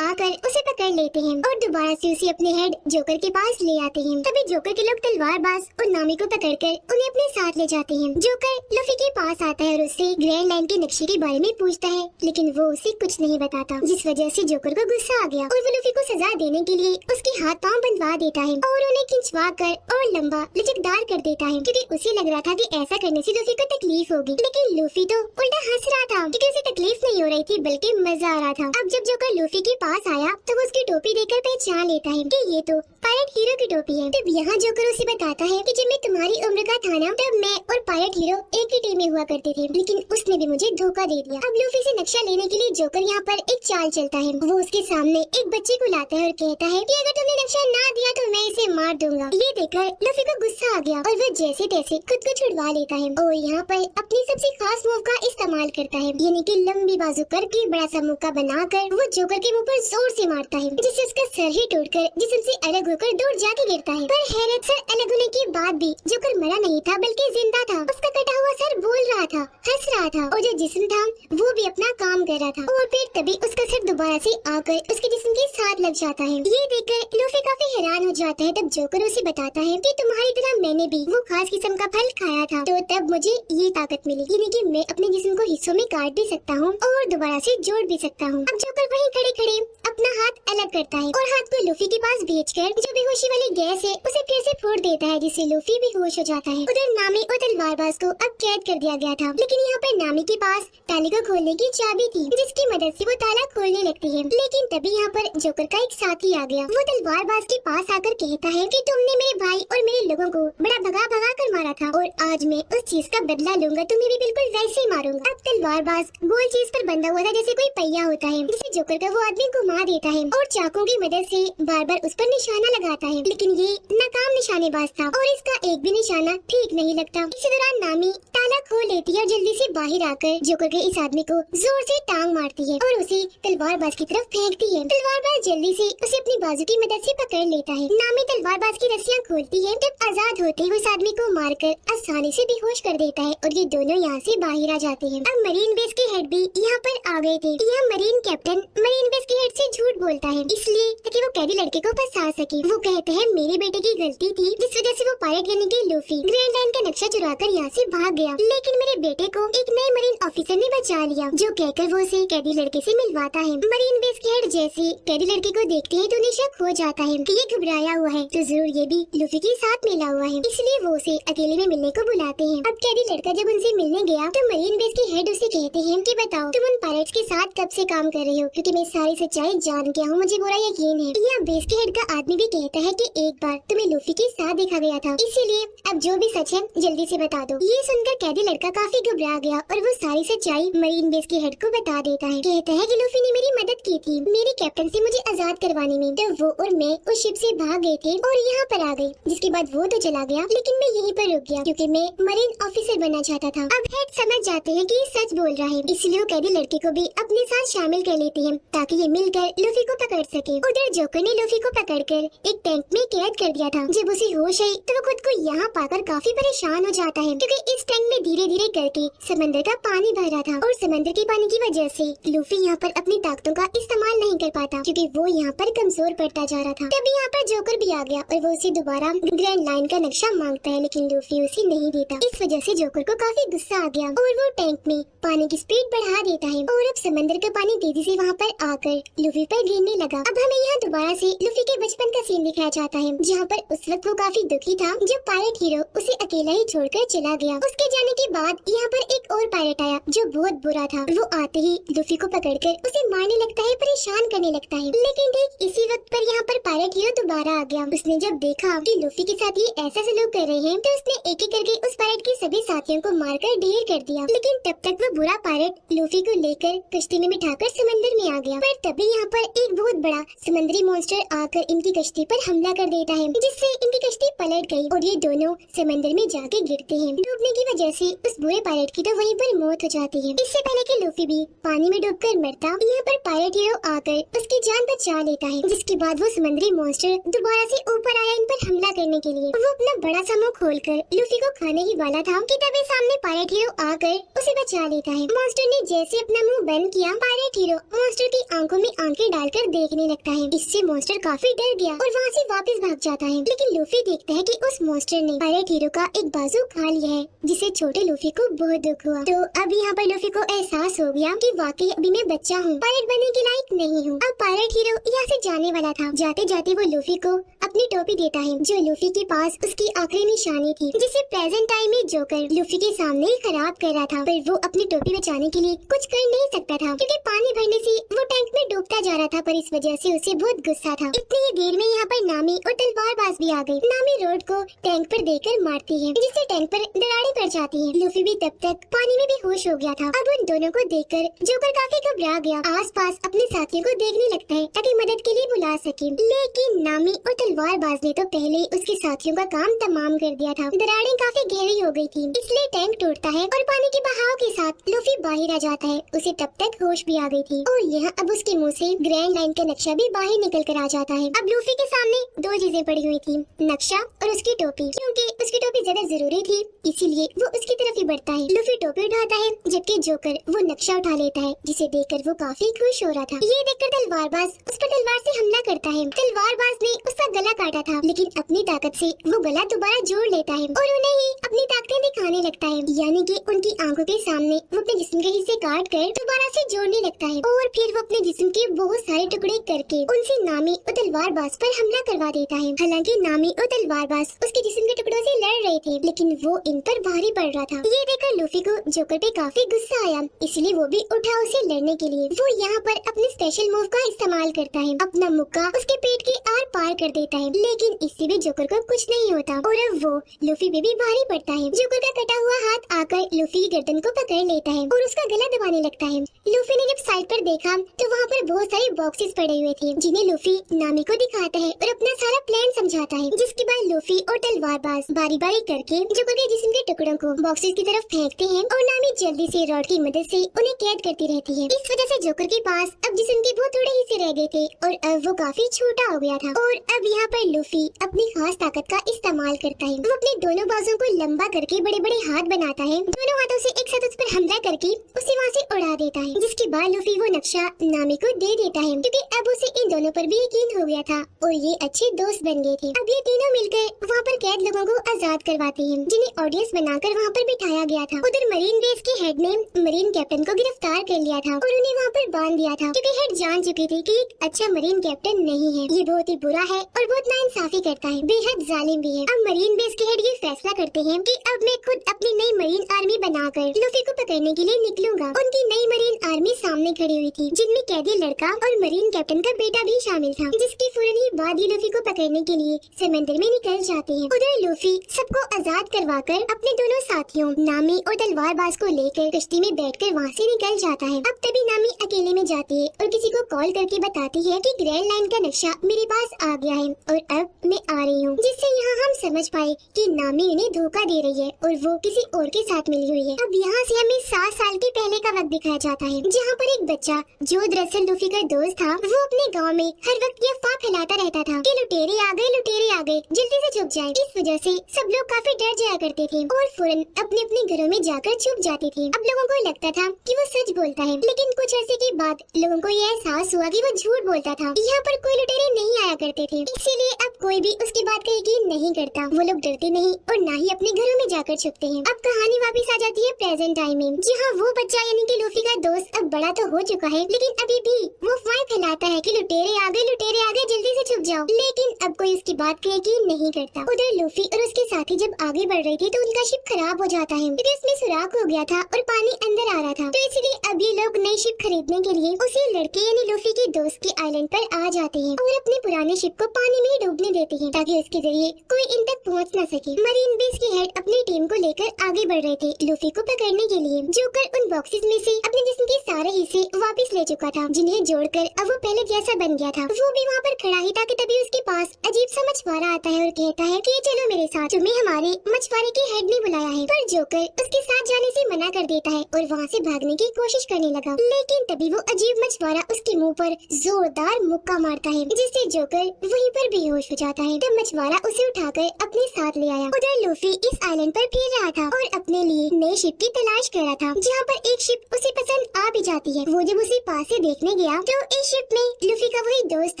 आकर उसे पकड़ लेते हैं और दोबारा से उसे अपने हेड जोकर के पास ले आते हैं। तभी जोकर के लोग तलवारबाज और नामी को पकड़कर उन्हें अपने साथ ले जाते हैं। जोकर लूफी के पास आता है और उससे ग्रैंड लाइन के नक्शे के बारे में पूछता है, लेकिन वो उसे कुछ नहीं बताता, जिस वजह से जोकर को गुस्सा आ गया और वो लूफी को सजा देने के लिए उसके हाथ पाँव बंधवा देता है और उन्हें खिंचवा कर और लंबा लचकदार कर देता है, क्योंकि उसे लग रहा था कि ऐसा करने से लूफी को तकलीफ होगी। लेकिन लूफी तो उल्टा हंस रहा था, क्योंकि उसे तकलीफ नहीं हो रही थी बल्कि मजा आ रहा था। अब जब जोकर लूफी के पास आया तो वो उसकी टोपी देखकर पहचान लेता है कि ये तो पायलट हीरो की टोपी है। तब यहाँ जोकर उसे बताता है कि जब मैं तुम्हारी उम्र का था ना तब मैं और पायलट हीरो एक ही टीम में हुआ करते थे, लेकिन उसने भी मुझे धोखा दे दिया। अब लूफी से नक्शा लेने के लिए जोकर यहाँ पर एक चाल चलता है। वो उसके सामने एक बच्चे को लाता है और कहता है कि अगर तुमने नक्शा ना दिया तो मैं इसे मार दूंगा। ये देखकर लूफी को गुस्सा आ गया और वो जैसे तैसे खुद को छुड़वा लेता है और यहाँ पर अपनी सबसे खास मूव का इस्तेमाल करता है, यानी कि लंबी बाजू करके बड़ा सा मुक्का बनाकर वो जोकर के मुंह पर जोर से मारता है, जिससे उसका सर ही टूटकर जिस्म से अलग होकर दूर जाके गिरता है। पर हैरत से अलग होने के बाद भी जोकर मरा नहीं था बल्कि जिंदा था। उसका कटा हुआ सर बोल रहा था, हंस रहा था और जो जिस्म था वो भी अपना काम कर रहा था और फिर तभी उसका सर दोबारा से आकर उसके जिस्म के साथ लग जाता है। ये देखकर लूफी काफी हैरान हो जाता है। तब जोकर उसे बताता है कि तुम्हारी तरह मैंने भी वो खास किस्म का फल खाया था, तो तब मुझे ये ताकत मिली, यानी कि मैं अपने जिस्म को हिस्सों में काट भी सकता हूँ और दोबारा से जोड़ भी सकता हूँ। अब जोकर वहीं खड़े खड़े अपना हाथ अलग करता है और हाथ को लूफी के पास भेजकर जो बेहोशी वाली गैस है उसे फिर से फोड़ देता है, जिससे लूफी बेहोश हो जाता है। उधर नामी और तलवारबाज को अब कैद कर दिया गया था, लेकिन यहाँ पर नामी के पास ताले को खोलने की चाबी थी, जिसकी मदद से वो ताला खोलने लगती है। लेकिन तभी यहाँ पर जोकर का एक साथी आ गया। वो तलवारबाज के पास आकर कहता है कि तुमने मेरे भाई और मेरे लोगों को बड़ा भगा भगा कर मारा था और आज मैं उस चीज का बदला लूंगा, तुम्हें भी बिल्कुल वैसे ही मारूंगा। अब तलवारबाज गोल चीज पर बंधा हुआ था जैसे कोई पहिया होता है, जिसे जोकर का वो आदमी घुमा देता है और चाकू की मदद से बार बार उस पर निशाना लगाता है, लेकिन ये नाकाम निशानेबाज था और इसका एक भी निशाना ठीक नहीं लगता। इसी दौरान नामी ताला खोल लेती है और जल्दी से बाहर आकर जोकर के इस आदमी को जोर से टांग मारती है और उसे तलवारबाज की तरफ फेंकती है। तलवारबाज जल्दी से उसे अपनी बाजू की मदद से पकड़ लेता है। नामी तलवारबाज की रस्सियाँ खोलती है, तब आजाद होते हुए इस आदमी को मारकर आसानी से बेहोश कर देता है और ये दोनों यहाँ से बाहर आ जाते हैं। अब मरीन बेस के हेड भी यहाँ पर आ गए थे। यहाँ मरीन कैप्टन मरीन बेस के हेड से झूठ बोलता है, इसलिए ताकि वो कैदी लड़के को फंसा सके। वो कहते हैं मेरे बेटे की गलती थी, जिस वजह से वो पायरेट यानी कि लूफी ग्रैंड लाइन का नक्शा चुराकर यहाँ से भाग गया, लेकिन मेरे बेटे को एक नए मरीन ऑफिसर ने बचा लिया, जो कहकर वो उसे कैदी लड़के से मिलवाता है। मरीन बेस के हेड जैसे कैदी लड़के को देखते हैं तो उन्हें शक हो जाता है कि ये घबराया हुआ है, तो जरूर ये भी लूफी के साथ मिला हुआ है, इसलिए वो उसे अकेले में मिलने को बुलाते हैं। अब कैदी लड़का जब उनसे मिलने गया तो मरीन बेस के हेड उसे कहते हैं कि बताओ तुम उन पायरेट्स के साथ कब से काम कर रहे हो, क्योंकि मैं सारी सच्चाई जान गया हूँ, मुझे पूरा यकीन है। यहाँ बेस के हेड का आदमी भी कहता है कि एक बार तुम्हें लूफी के साथ देखा गया था, इसीलिए अब जो भी सच है जल्दी से बता दो। ये सुनकर कैदी लड़का काफी घबरा गया और वो सारी सच्चाई मरीन बेस के हेड को बता देता है। कहता है कि लूफी ने मेरी मदद की थी मेरी कैप्टन से मुझे आजाद करवाने में, तो वो और मैं उस शिप से भाग गए थे और यहाँ पर आ गए, जिसके बाद वो तो चला गया, लेकिन मैं यहीं पर रुक गया क्योंकि मैं मरीन ऑफिसर बनना चाहता था। अब हेड समझ जाते हैं कि ये सच बोल रहा है, इसलिए वो कैदी लड़के को भी अपने साथ शामिल कर लेते हैं ताकि ये मिलकर लूफी को पकड़ सके। उधर जोकर ने लूफी को पकड़कर एक टैंक में कैद कर दिया था। जब उसे होश आई तो वो खुद को यहाँ पाकर काफी परेशान हो जाता है, क्योंकि इस टैंक में धीरे धीरे करके समंदर का पानी भर रहा था और समंदर के पानी की वजह से लूफी यहाँ पर अपनी ताकतों का इस्तेमाल नहीं कर पाता, क्योंकि वो यहाँ पर कमजोर पड़ता जा रहा था। तभी यहाँ पर जोकर भी आ गया और वो उसे दोबारा ग्रैंड लाइन का नक्शा मांगता है, लेकिन लूफी उसे नहीं देता। इस वजह से जोकर को काफी गुस्सा आ गया और वो टैंक में पानी की स्पीड बढ़ा देता है और अब समंदर का पानी तेजी से वहाँ पर आकर लूफी पर गिरने लगा। अब हमें यहाँ दोबारा से लूफी के बचपन का सीन दिखाया जाता है, जहाँ पर उस वक्त वो काफी दुखी था जब पायरेट हीरो उसे अकेला ही छोड़कर चला गया। उसके जाने के बाद यहाँ पर एक और पायरेट आया जो बहुत बुरा था। वो आते ही लूफी को पकड़कर उसे मारने लगता है, परेशान करने लगता है, लेकिन ठीक इसी वक्त पर यहाँ पर पायरेट हीरो दोबारा आ गया। उसने जब देखा कि लूफी के साथ ये ऐसा सलूक कर रहे हैं तो उसने एक एक करके उस पायरेट के सभी साथियों को मारकर ढेर कर दिया, लेकिन तब तक वो बुरा पायरेट लूफी को लेकर कश्ती में बिठाकर समंदर में आ गया। पर तभी यहाँ पर एक बहुत बड़ा समुद्री मॉन्स्टर आकर इनकी कश्ती पर हमला कर देता है, जिससे इनकी कश्ती पलट गई और ये दोनों समंदर में जाके गिरते हैं। डूबने की वजह से उस बुरे पायरेट की तो वहीं पर मौत हो जाती है। इससे पहले कि लूफी भी पानी में डूबकर मरता, यहाँ पर पायरेट हीरो आकर उसकी जान बचा लेता है, जिसके बाद वो समुद्री मॉन्स्टर दोबारा से ऊपर आया इन पर हमला करने के लिए। वो अपना बड़ा सा मुंह खोलकर लूफी को खाने ही वाला था कि तभी सामने पायरेट हीरो आकर उसे बचा लेता है। मॉन्स्टर ने जैसे अपना मुंह बंद किया, पायरेट हीरो मॉन्स्टर की आंखों में आंखें डालकर देखने लगता है। इससे मॉन्स्टर काफी डर गया और वहाँ से वापस भाग जाता है, लेकिन लूफी देखता है कि उस मॉन्स्टर ने पायरेट हीरो का एक बाजू खा लिया है, जिससे छोटे लूफी को बहुत दुख हुआ। तो अब यहाँ पर लूफी को एहसास हो गया कि वाकई अभी मैं बच्चा हूँ, पायरेट बनने के लायक नहीं हूँ। अब पायरेट हीरो यहाँ से जाने वाला था, जाते जाते वो लूफी को अपनी टोपी देता है, जो लूफी के पास उसकी आखिरी निशानी थी, जिसे प्रेजेंट टाइम में जोकर लूफी के सामने ही खराब कर रहा था। पर वो अपनी टोपी बचाने के लिए कुछ कर नहीं सकता था, क्योंकि पानी भरने से वो टैंक में डूबता जा रहा था, पर इस वजह से उसे बहुत गुस्सा था। इतनी ही देर में यहाँ पर नामी और तलवारबाज भी आ गई। नामी रोड को टैंक पर देकर मारती है, जिससे टैंक पर दरारें पड़ जाती है। लूफी भी तब तक पानी में बेहोश हो गया था। अब उन दोनों को देखकर जोकर काफी घबरा गया, आसपास अपने साथियों को देखने लगता है ताकि मदद के लिए बुला सके, लेकिन नामी और तलवारबाज ने तो पहले ही उसके साथियों का काम तमाम कर दिया था। दरारें काफी गहरी हो गई थी, इसलिए टैंक टूटता है और पानी के बहाव के साथ लूफी बाहर आ जाता है। उसे तब तक होश भी आ गई थी और यहाँ अब उसके मुंह से ग्रैंड लाइन का नक्शा भी बाहर निकल कर आ जाता है। अब लूफी के सामने दो चीजें पड़ी हुई थी, नक्शा और उसकी टोपी। क्योंकि उसकी टोपी ज्यादा जरूरी थी, इसीलिए वो उसकी तरफ ही बढ़ता है। लूफी टोपी उठाता है, जबकि जोकर वो नक्शा उठा लेता है, जिसे देखकर वो काफी खुश हो रहा था। ये देखकर तलवारबाज उस पर तलवार से हमला करता है। तलवारबाज ने उसका गला काटा था, लेकिन अपनी ताकत से वो गला दोबारा जोड़ लेता है और उन्हें ही अपनी ताकतें दिखाने लगता है, यानी कि उनकी आंखों के सामने वो अपने जिस्म के हिस्से काट कर दोबारा से जोड़ने लगता है और फिर वो अपने जिस्म के बहुत सारे टुकड़े करके उनसे नामी और तलवारबाज पर हमला करवा देता है। हालांकि नामी और तलवारबाज उसके जिस्म के टुकड़ों से लड़ रहे थे, लेकिन वो इन पर भारी पड़ रहा था। ये देखकर लूफी को जोकर पे काफी गुस्सा आया, इसलिए वो भी उठा उसे लड़ने के लिए। वो यहाँ पर अपने स्पेशल मूव का इस्तेमाल करता है, अपना मुक्का उसके पेट के आर पार कर देता है, लेकिन इससे भी जोकर को कुछ नहीं होता और अब वो लूफी पे भी भारी पड़ता है। जोकर का कटा हुआ हाथ आकर लूफी की गर्दन को पकड़ लेता है और उसका गला दबाने लगता है। लूफी ने जब साइड पर देखा तो वहाँ पर बहुत बहुत सारे बॉक्सेस पड़े हुए थे जिन्हें लूफी नामी को दिखाता है और अपना सारा प्लान समझाता है, जिसके बाद लूफी और तलवारबाज बारी बारी करके जोकर के जिस्म के टुकड़ों को बॉक्सेस की तरफ फेंकते हैं और नामी जल्दी से रॉड की मदद से उन्हें कैद करती रहती है। इस वजह से जोकर के पास अब जिस्म के बहुत थोड़े हिस्से रह गए थे और अब वो काफी छोटा हो गया था। और अब यहाँ पर लूफी अपनी खास ताकत का इस्तेमाल करता है। वो अपने दोनों बाजों को लंबा करके बड़े बड़े हाथ बनाता है, दोनों हाथों से एक साथ उस पर हमला करके उसे वहाँ से उड़ा देता है, जिसके बाद लूफी वो नक्शा नामी को दे देता है, क्योंकि अब उसे इन दोनों पर भी यकीन हो गया था और ये अच्छे दोस्त बन गए थे। अब ये तीनों मिलकर वहाँ पर कैद लोगों को आजाद करवाते हैं, जिन्हें ऑडियंस बनाकर वहाँ पर बिठाया गया था। उधर मरीन बेस के हेड ने मरीन कैप्टन को गिरफ्तार कर लिया था और उन्हें वहाँ पर बांध दिया था, क्योंकि हेड जान चुकी थी कि एक अच्छा मरीन कैप्टन नहीं है, ये बहुत ही बुरा है और बहुत नाइंसाफी करता है, बेहद जालिम भी है। अब मरीन बेस के हेड ये फैसला करते हैं कि अब मैं खुद अपनी नई मरीन आर्मी बनाकर लूफी को पकड़ने के लिए निकलूंगा। उनकी नई मरीन आर्मी सामने खड़ी हुई थी, जिनमें कैदी लड़का और मरीन कैप्टन का बेटा भी शामिल था, जिसकी फौरन ही बाद ही लूफी को पकड़ने के लिए समंदर में निकल जाते हैं। उधर लूफी सबको आजाद करवाकर अपने दोनों साथियों नामी और तलवारबाज को लेकर कश्ती में बैठकर वहाँ से निकल जाता है। अब तभी नामी अकेले में जाती है और किसी को कॉल करके बताती है कि ग्रैंड लाइन का नक्शा मेरे पास आ गया है और अब मैं आ रही हूँ, जिससे यहाँ हम समझ पाए कि नामी उन्हें धोखा दे रही है और वो किसी और के साथ मिली हुई है। अब यहाँ से हमें 7 साल के पहले का वक्त दिखाया जाता है, जहाँ पर एक बच्चा जो दरअसल लूफी का दोस्त था, वो अपने गांव में हर वक्त ये अफवाह फैलाता रहता था कि लुटेरे आ गए, जल्दी से छुप जाएं। इस वजह से सब लोग काफी डर जाया करते थे और फौरन अपने अपने घरों में जाकर छुप जाते थे। अब लोगों को लगता था कि वो सच बोलता है, लेकिन कुछ अरसे के बाद लोगों को यह एहसास हुआ कि वो झूठ बोलता था। यहाँ पर कोई लुटेरे नहीं आया करते थे, इसीलिए अब कोई भी उसकी बात का यकीन नहीं करता। वो लोग डरते नहीं और न ही अपने घरों में जाकर छुपते हैं। अब कहानी वापस आ जाती है प्रेजेंट टाइम में, जहाँ वो बच्चा यानी कि लूफी का दोस्त अब बड़ा तो हो चुका है, लेकिन अभी भी वो अफवाहें फैलाता है कि लुटेरे आ गए, जल्दी से छुप जाओ। लेकिन अब कोई उसकी बात का यकीन नहीं करता। उधर लूफी और उसके साथी जब आगे बढ़ रहे थे तो उनका शिप खराब हो जाता है, क्योंकि उसमें सुराख हो गया था और पानी अंदर आ रहा था। तो इसलिए अब ये लोग नई शिप खरीदने के लिए उसी लड़के यानी लूफी के दोस्त के आइलैंड पर आ जाते हैं और अपने पुराने शिप को पानी में डूबने देते हैं, ताकि उसके जरिए कोई इन तक पहुँच न सके। मरीन बेस के हेड अपनी टीम को लेकर आगे बढ़ रहे थे लूफी को पकड़ने के लिए। जोकर उन बॉक्सेस में से अपने जिस्म के सारे हिस्से वापस ले चुका था, जिन्हें जोड़कर अब वो पहले जैसा बन गया था। वो भी वहाँ पर खड़ा ही था कि तभी उसके पास अजीब सा मछुआरा आता है और कहता है कि चलो मेरे साथ, तुम्हें हमारे मछुआरे के हेड ने बुलाया है। पर जोकर उसके साथ जाने से मना कर देता है और वहाँ से भागने की कोशिश करने लगा, लेकिन तभी वो अजीब मछुआरा उसके मुंह पर जोरदार मुक्का मारता है, जिससे जोकर वहीं पर बेहोश हो जाता है। तब मछुआरा उसे उठाकर अपने साथ ले आया। उधर लूफी इस आइलैंड पर फिर रहा था और अपने लिए नई शिप की तलाश कर रहा था, जहाँ पर एक शिप उसे पसंद आ भी जाती है। वो जब उसे पास से देखने गया तो इस शिप में लूफी का वही दोस्त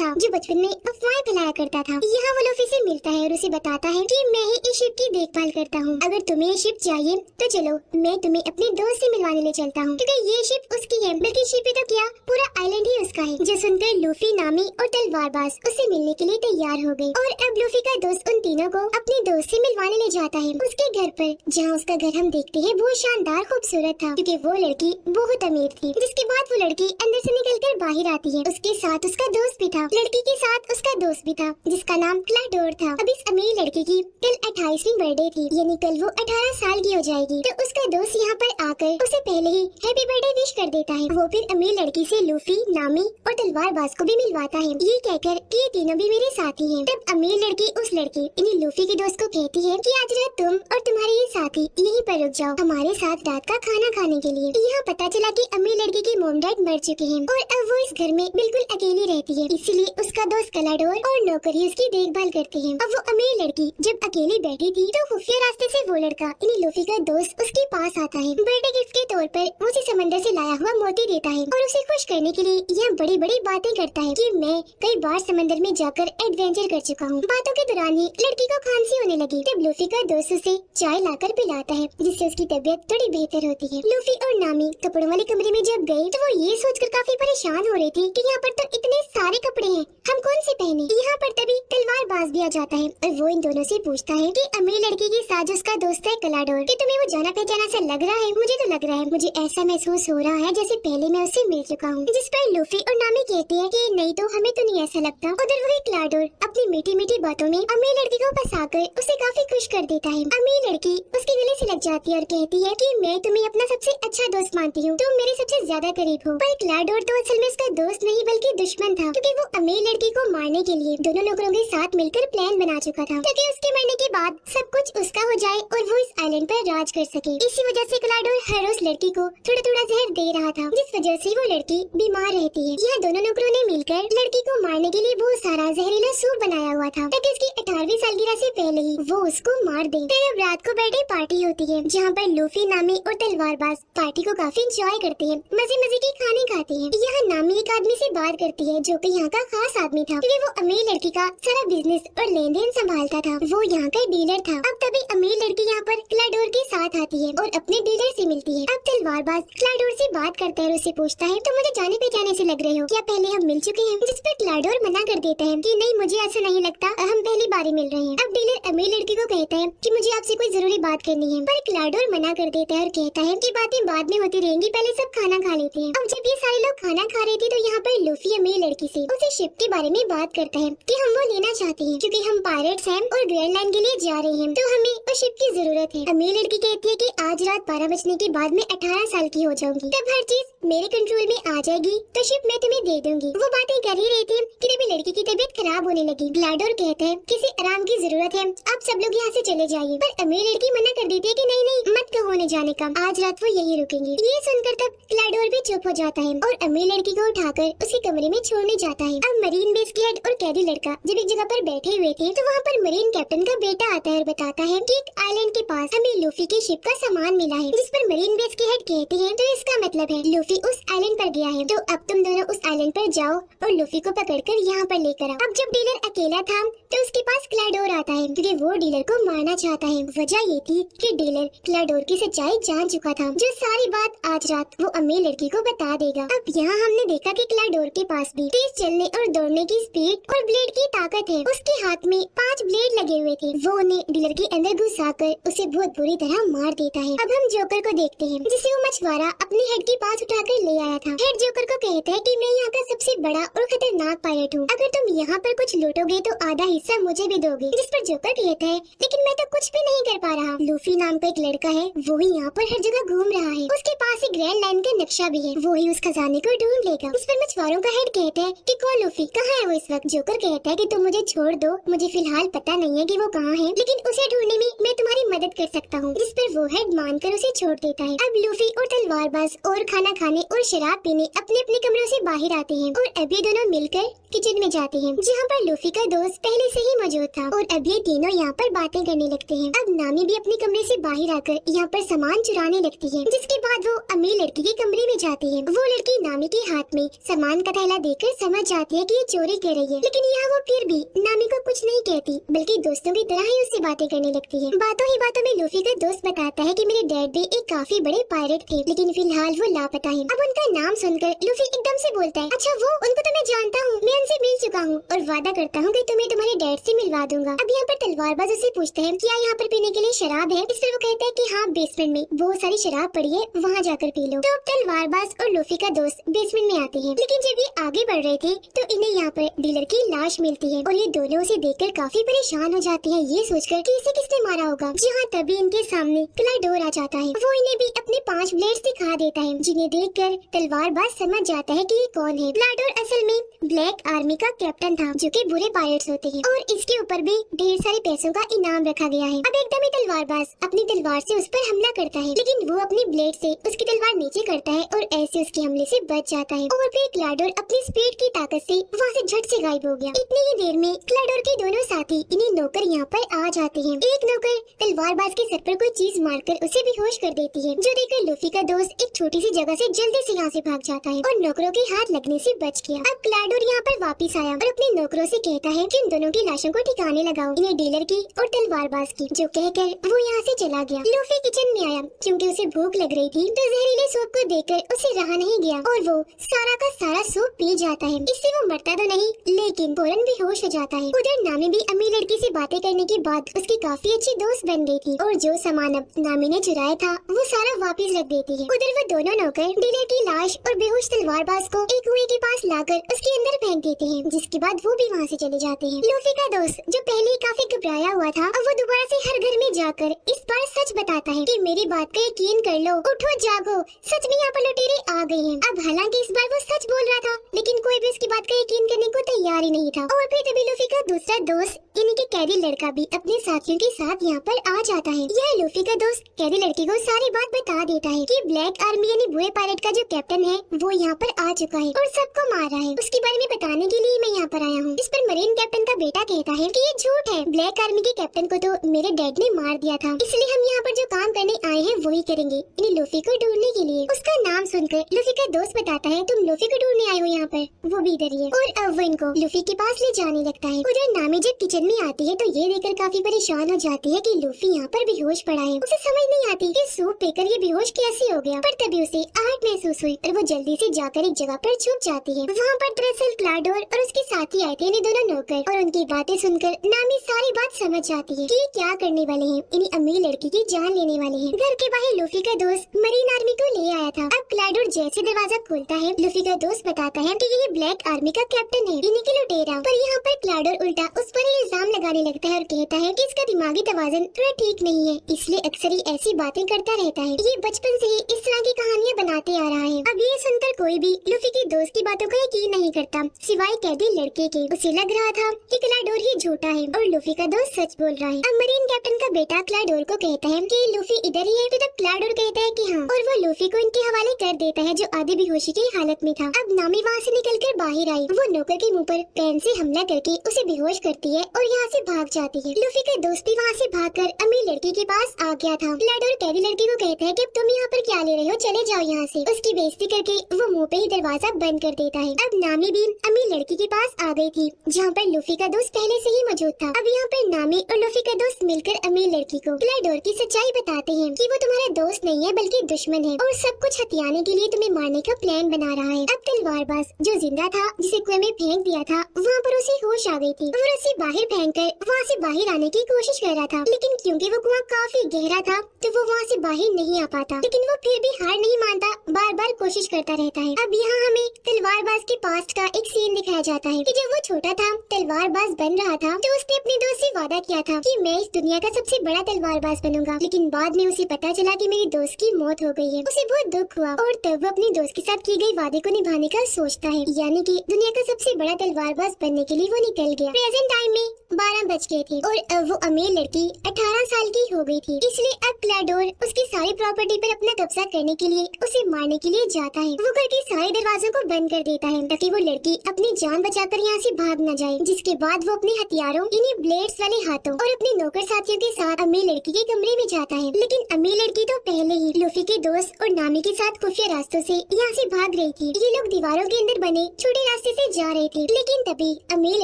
था जो बचपन में अफवाहें फैलाया करता था। यहाँ वो लूफी से मिलता है और उसे बताता है कि मैं ही इस शिप की देखभाल करता हूँ, अगर तुम्हें ये शिप चाहिए तो चलो मैं तुम्हें अपने दोस्त से मिलवाने ले चलता हूँ, क्योंकि ये शिप उसकी है, बल्कि शिप ही तो क्या पूरा आइलैंड ही उसका है। जो सुनकर लूफी, नामी और तलवारबाज उससे मिलने के लिए तैयार हो गए और अब लूफी का दोस्त उन तीनों को अपने दोस्त से मिलवाने ले जाता है उसके घर पर, जहाँ उसका घर हम देखते हैं बहुत शानदार खूबसूरत था, क्योंकि वो लड़की बहुत अमीर थी। जिसके बाद वो लड़की अंदर से निकलकर बाहर आती है, उसके साथ उसका दोस्त भी था, लड़की के साथ उसका दोस्त भी था जिसका नाम क्लाडोर था। अब इस अमीर लड़की की कल 28वीं बर्थडे थी, यानी कल वो 18 साल की हो जाएगी। तो उसका दोस्त यहाँ पर आकर उसे पहले ही हैप्पी बर्थडे विश कर देता है। वो फिर अमीर लड़की से लूफी, नामी और तलवारबाज को भी मिलवाता है, ये कहकर कि ये तीनों भी मेरे साथी हैं। तब अमीर लड़की उस लड़की यानी लूफी के दोस्त को कहती है कि आज रात तुम और तुम्हारे ये साथी यहीं पर रुक जाओ हमारे साथ रात का खाना खाने के लिए। यहाँ पता चला कि अमीर लड़की के मॉम डैड मर चुके हैं और अब वो इस घर में बिल्कुल अकेली रहती है, इसीलिए उसका दोस्त क्लाडोर और नौकरी उसकी देखभाल करते हैं। अब वो अमीर लड़की जब अकेली बैठी थी तो खुफिया रास्ते से वो लड़का यानी लूफी का दोस्त उसके पास आता है। बर्थडे गिफ्ट के तौर पर वो उसे समंदर से लाया हुआ मोती देता है और उसे खुश करने के लिए यह बड़ी बड़ी बातें करता है कि मैं कई बार समंदर में जाकर एडवेंचर कर चुका हूँ। बातों के दौरान ही लड़की को खांसी होने लगी, तब लूफी का दोस्त उसे चाय लाकर पिलाता है, जिससे उसकी तबीयत थोड़ी बेहतर होती है। लूफी और नामी कपड़ों वाले कमरे में जब गए तो वो ये सोचकर काफी परेशान हो रही थी कि यहाँ पर तो इतने सारे कपड़े हैं, हम कौन से पहने। यहाँ पर तभी तलवारबाज भी आ जाता है और वो इन दोनों से पूछता है कि अमीर लड़की के साथ जो उसका दोस्त है क्लाडोर, कि तुम्हें वो जाना पहचाना सा लग रहा है। मुझे तो लग रहा है, मुझे ऐसा महसूस हो रहा है जैसे पहले मैं उससे मिल चुका हूँ। जिस पर लूफी और नामी कहते हैं कि नहीं तो हमें तो नहीं ऐसा लगता। उधर वही क्लाडोर अपनी मीठी मीठी बातों में अमीर लड़की को फंसाकर उसे काफी खुश कर देता है। अमीर लड़की उसके गले से लग जाती है और कहती है कि मैं तुम्हें अपना सबसे अच्छा दोस्त मानती हूँ, तुम मेरे सबसे ज्यादा करीब हो। पर क्लाडोर तो असल में उसका दोस्त नहीं बल्कि दुश्मन था, क्योंकि वो अमीर लड़की को मारने के लिए दोनों नौकरों के साथ मिलकर प्लान बना चुका था, ताकि उसके मरने के बाद सब कुछ उसका हो जाए और वो इस आइलैंड पर राज कर सके। इसी वजह से क्लाडोर हर उस लड़की को थोड़ा थोड़ा जहर दे रहा था, जिस वजह से वो लड़की बीमार रहती है। यहाँ दोनों नौकरों ने मिलकर लड़की को मारने के लिए बहुत सारा जहरीला सूप बनाया हुआ था, ताकि उसकी 18वीं सालगिरह से पहले ही वो उसको मार दे। फिर अब रात को बर्थडे पार्टी होती है, जहाँ पर लूफी, नामी और तलवारबाज पार्टी को काफी एंजॉय करते हैं, मजे मजे के खाने खाते हैं। यहाँ नामी एक आदमी से बात करती है जो कि यहाँ का खास आदमी था, क्योंकि वो अमीर लड़की का सारा बिजनेस और लेन देन संभालता था। वो यहाँ का डीलर था। अब तभी अमीर लड़की यहाँ पर क्लाडोर के साथ आती है और अपने डीलर से मिलती है। अब तलवारबाज क्लाडोर से बात करता है और उसे पूछता है, तो मुझे जाने पहचाने से लग रहे हो, क्या पहले हम मिल चुके हैं? जिस पर क्लाडोर मना कर देता है कि नहीं, मुझे ऐसा नहीं लगता, हम पहली बार ही मिल रहे हैं। अब डीलर अमीर लड़की को कहता है कि मुझे आपसे कोई जरूरी बात करनी है, पर क्लाडोर मना कर देता है और कहता है कि बातें बाद में होती रहेंगी, पहले सब खाना खा लेते हैं। अब जब ये सारे लोग खाना खा रहे थे तो यहाँ पर लूफी अमीर लड़की से उसे शिप के बारे में बात करता है कि हम वो लेना चाहते हैं, क्योंकि हम पायरेट्स हैं और ग्रैंड लाइन के लिए जा रहे हैं, तो हमें उस शिप की जरूरत है। अमीर लड़की कहती है कि आज रात 12 बजने के बाद मैं 18 साल की हो जाऊंगी, तब हर चीज मेरे कंट्रोल में आ जाएगी, तो शिप मैं तुम्हें दे दूंगी। वो बातें कर ही रही थी कि तभी लड़की की तबीयत खराब होने लगी। क्लाडोर कहता है किसी आराम की जरूरत है, आप सब लोग यहाँ से चले जाइए। पर अमीर लड़की मना कर देती है कि नहीं नहीं, मत कहो होने जाने का, आज रात वो यही रुकेंगी। ये सुनकर तब क्लाडोर भी चुप हो जाता है और अमीर लड़की को उठाकर उसके कमरे में छोड़ने जाता है। अब मरीन बेस के हेड और कैदी लड़का जब एक जगह पर बैठे हुए थे, तो वहाँ पर मरीन कैप्टन का बेटा आता है और बताता है कि एक आइलैंड के पास हमें लूफी की शिप का सामान मिला है, जिस पर मरीन बेस के हेड कहते हैं तो इसका मतलब है लूफी उस आइलैंड पर गया है, तो अब तुम दोनों उस आइलैंड पर जाओ और लूफी को पकड़कर यहाँ पर लेकर आओ। अब जब डीलर अकेला था तो उसके पास क्लाडोर आता है, क्योंकि वो डीलर को मारना चाहता है। वजह ये थी कि डीलर क्लाडोर की सच्चाई जान चुका था, जो सारी बात आज रात वो अमीर लड़की को बता देगा। अब यहाँ हमने देखा कि क्लाडोर के पास भी तेज चलने और दौड़ने की स्पीड और ब्लेड की ताकत है। उसके हाथ में 5 ब्लेड लगे हुए थे। वो उन्हें डीलर के अंदर घुसाकर उसे बहुत बुरी तरह मार देता है। अब हम जोकर को देखते हैं, जिसे वो मछुआरा अपने हेड के पास उठाकर ले आया था। हेड जोकर को कहता है कि मैं यहाँ का सबसे बड़ा और खतरनाक पायलट हूँ, अगर तुम यहाँ पर कुछ लूटोगे तो आधा हिस्सा मुझे भी दोगे। जिस पर जोकर कहता है लेकिन मैं तो कुछ भी नहीं कर पा रहा। लूफी नाम का एक लड़का है, वो ही यहाँ पर हर जगह घूम रहा है, उसके पास एक ग्रैंड लाइन का नक्शा भी है, वो ही उस खजाने को ढूंढ लेगा। इस पर मछुआरों का हेड कहता है कि कौन लूफी, कहाँ है वो इस वक्त? जोकर कहता है कि तुम मुझे छोड़ दो, मुझे फिलहाल पता नहीं है कि वो कहाँ है, लेकिन उसे ढूंढने में मैं तुम्हारी मदद कर सकता हूँ। जिस पर वो हेड मानकर उसे छोड़ देता है। अब लूफी और तलवारबाज और खाना खाने और शराब पीने अपने अपने कमरों से बाहर आते हैं और अब ये दोनों मिलकर किचन में जाते हैं, जहाँ पर लूफी का दोस्त पहले से ही मौजूद था और अब ये तीनों यहाँ पर बातें करने लगते हैं। अब नामी भी अपने कमरे से बाहर आकर यहाँ पर सामान चुराने लगती है, जिसके बाद वो अमीर लड़की के कमरे में जाती है। वो लड़की नामी के हाथ में सामान का थैला देखकर समझ जाती है कि ये चोरी कर रही है, लेकिन यहाँ वो फिर भी नामी को कुछ नहीं कहती, बल्कि दोस्तों की तरह ही उससे बातें करने लगती है। बातों ही बातों में लूफी का दोस्त बताता है कि मेरे डैड भी एक काफी बड़े पायरेट थे, लेकिन फिलहाल वो लापता है। अब उनका नाम सुनकर लूफी एकदम से बोलता है, अच्छा वो, उनको तो मैं जानता हूँ, मैं उनसे मिल चुका हूँ और वादा करता हूँ कि तुम्हें तुम्हारे डैड से मिलवा दूंगा। अब यहाँ पर तलवारबाज उससे पूछते हैं क्या यहाँ पर पीने के लिए शराब है? इस पर वो कहता है कि हाँ, बेसमेंट में बहुत सारी शराब पड़ी है, वहाँ जाकर पी लो। तो अब तलवारबाज और लूफी का दोस्त बेसमेंट में आते हैं, लेकिन जब ये आगे बढ़ रहे थे तो इन्हें यहाँ पर डीलर की लाश मिलती है और ये दोनों उसे देखकर काफी परेशान हो जाते हैं, ये सोचकर कि इसे किसने मारा होगा। जहाँ तभी इनके सामने क्लाडोर आ जाता है। वो इन्हें भी अपने 5 ब्लेड्स दिखा देता है, जिन्हें देखकर तलवारबाज समझ जाता है कि ये कौन है। क्लाडोर असल में ब्लैक आर्मी का कैप्टन था, जो कि बुरे पायरेट्स होते हैं, और इसके ऊपर भी ढेर सारे पैसों का इनाम रखा गया है। अब एकदम ही तलवारबाज अपनी तलवार से उस पर हमला करता है, लेकिन वो अपनी ब्लेड से उसकी तलवार नीचे करता है और ऐसे उसके हमले से बच जाता है। और फिर क्लाडोर अपनी स्पीड की ताकत से वहाँ से झट से गायब हो गया। इतनी ही देर में क्लाडोर के दोनों साथी इन्हें नौकर यहाँ पर आ जाते हैं। एक नौकर तलवारबाज के सर पर कोई चीज मारकर उसे बेहोश कर देती है, जो देखकर लूफी का दोस्त एक छोटी सी जगह से जल्दी से यहाँ से भाग जाता है और नौकरों के हाथ लगने से बच गया। अब क्लाडोर यहाँ पर वापिस आया और अपने नौकरों से कहता है कि इन दोनों की लाशों को ठिकाने लगाओ, इन्हें डीलर की और तलवारबाज की, जो कहकर वो यहाँ से चला गया। लूफी किचन में आया क्योंकि उसे भूख लग रही थी, तो जहरीले सूप को देखकर उसे रहा नहीं गया और वो सारा का सारा सूप पी जाता है। इससे वो मरता तो नहीं, लेकिन फौरन बेहोश हो जाता है। उधर नामी भी अमीर लड़की से बातें करने के बाद उसकी काफी अच्छी दोस्त बन गई थी और जो सामान अब नामी ने चुराया था वो सारा वापस रख देती है। उधर वो दोनों नौकर डीलर की लाश और बेहोश तलवारबाज को एक कुएं के पास लाकर उसके अंदर फेंक देते हैं, जिसके बाद वो भी वहाँ से चले जाते हैं। लूफी का दोस्त जो पहले ही काफी घबराया हुआ था, अब वो दोबारा से हर घर में जाकर इस बार सच बताता है कि मेरी बात का यकीन कर लो, उठो जागो, सच में यहाँ पर लुटेरे आ गए हैं। अब हालांकि इस बार वो सच बोल रहा था, लेकिन कोई भी उसकी बात का यकीन करने को तैयार ही नहीं था। और फिर तभी लूफी का दूसरा दोस्त यानी कि कैदी लड़का भी अपने साथियों के साथ यहाँ पर आ जाता है। यह लूफी का दोस्त कैदी लड़के को सारी बात बता देता है कि ब्लैक आर्मी यानी बुरे पायलट का जो कैप्टन है वो यहाँ पर आ चुका है और सबको मार रहा है। उसके बारे में बताने के लिए मैं यहाँ पर आया हूँ। इस पर मरीन कैप्टन का बेटा कहता है कि ये झूठ है, ब्लैक आर्मी के कैप्टन को तो मेरे डैड ने मार दिया था, इसलिए हम यहाँ पर जो काम करने आए हैं वही करेंगे, यानी लूफी को ढूंढने के लिए। उसका नाम सुनकर लूफी का दोस्त बताता है तुम लूफी को ढूंढने आए हो यहाँ पर, वो भी इधर ही है। और अब वो इनको लूफी के पास ले जाने लगता है। उधर नामी जब किचन में आती है तो ये देखकर काफी परेशान हो जाती है कि लूफी यहाँ पर बेहोश पड़ा है। उसे समझ नहीं आती कि सूप पीकर ये बेहोश कैसे हो गया, पर तभी उसे आहट महसूस हुई और वो जल्दी से जाकर एक जगह पर छुप जाती है। वहाँ पर दरअसल क्लाडोर और उसके साथी आए थे, दोनों नौकर, और उनकी बातें सुनकर नामी सारी बात समझ जाती है कि ये क्या करने वाले हैं, इन्हीं अमीर लड़की की जान लेने वाले हैं। घर के बाहर लूफी का दोस्त मरीन आर्मी को ले आया था। अब क्लाडोर जैसे दरवाजा खोलता है, लूफी का दोस्त बताता है कि ये ब्लैक आर्मी का कैप्टन है, इन्हीं की लुटेरा। पर यहाँ पर क्लाडोर उल्टा उस पर इल्जाम लगाने लगता है और कहता है कि इसका दिमागी तवाज़ुन थोड़ा ठीक नहीं है, इसलिए अक्सर ही ऐसी बातें करता रहता है। ये बचपन से ही इस तरह की कहानियाँ बनाते आ रहा है। अब ये सुनकर कोई भी लूफी के दोस्त की बातों का यकीन नहीं करता, सिवाय कैदी लड़के के। उसे लग रहा था कि क्लाडोर ही झूठा है और लूफी का दोस्त सच बोल रहा है। अब मरीन कैप्टन का बेटा क्लाडोर को कहता है कि लूफी इधर ही है, तो तब क्लाडोर कहता है कि हाँ, और वो लूफी को इनके हवाले कर देता है जो आधे बेहोशी की हालत में था। अब नामी वहाँ से निकलकर बाहर आई, वो नौकर के मुँह पर पेन से हमला करके उसे बेहोश करती है और यहाँ से भाग जाती है। लूफी का दोस्त भी वहाँ से भागकर अमीर लड़की के पास आ गया था। क्लाडोर कैदी लड़की को कहता है कि अब तुम यहाँ पर क्या ले रहे हो, चले जाओ यहाँ से। उसकी बेइज्जती करके वो मुंह पे ही दरवाजा बंद कर देता है। अब नामी भी अमीर लड़की के पास आ गई थी जहाँ पर लूफी का दोस्त पहले से ही मौजूद था। अब यहाँ पर नामी और लूफी का दोस्त मिलकर अमीर लड़की को क्लाडोर की सच्चाई बताते हैं कि वो तुम्हारा दोस्त नहीं है बल्कि दुश्मन है और सब कुछ हथियाने के लिए तुम्हें मारने का प्लान बना रहा है। अब तलवारबाज जो जिंदा था, जिसे कुएं में फेंक दिया था, वहाँ पर उसे होश आ गई थी और उसे बाहर फेंककर वहाँ से बाहर आने की कोशिश कर रहा था, लेकिन क्योंकि वो कुआं काफी गहरा था तो वो वहाँ से बाहर नहीं आ पाता। लेकिन वो फिर भी हार नहीं मानता, बार बार कोशिश करता रहता है। अब यहाँ हमें तलवारबाज के पास्ट का एक सीन दिखाया जाता है कि जब वो छोटा था, तलवारबाज बन रहा था, तो उसने अपने दोस्त से वादा किया था कि मैं इस दुनिया का सबसे बड़ा तलवारबाज बनूंगा। लेकिन बाद में उसे पता चला कि मेरे दोस्त की मौत हो गई है। उसे बहुत दुख हुआ और तब वो अपने दोस्त के साथ किए गए वादे को निभाने का सोचता है, यानी कि दुनिया का सबसे बड़ा तलवारबाज बनने के लिए वो निकल गया। प्रेजेंट टाइम में 12 बज गए थे और अब वो अमीर लड़की 18 साल की हो गई थी, इसलिए अब क्लाडोर उसकी सारी प्रॉपर्टी पर अपना कब्जा करने के लिए उसे मारने के लिए जाता है। वो घर के सारे दरवाजों को बंद कर देता है ताकि वो लड़की अपनी जान बचाकर यहाँ से भाग न जाए। जिसके बाद वो अपने हथियारों यानी ब्लेड्स वाले हाथों और अपने नौकर साथियों के साथ अमीर लड़की के कमरे में जाता है। लेकिन अमीर लड़की तो पहले ही लूफी के दोस्त और नामी के साथ खुफिया रास्तों से यहाँ से भाग रही थी। ये लोग दीवारों के अंदर बने छोटे रास्ते से जा रहे थे, लेकिन तभी अमीर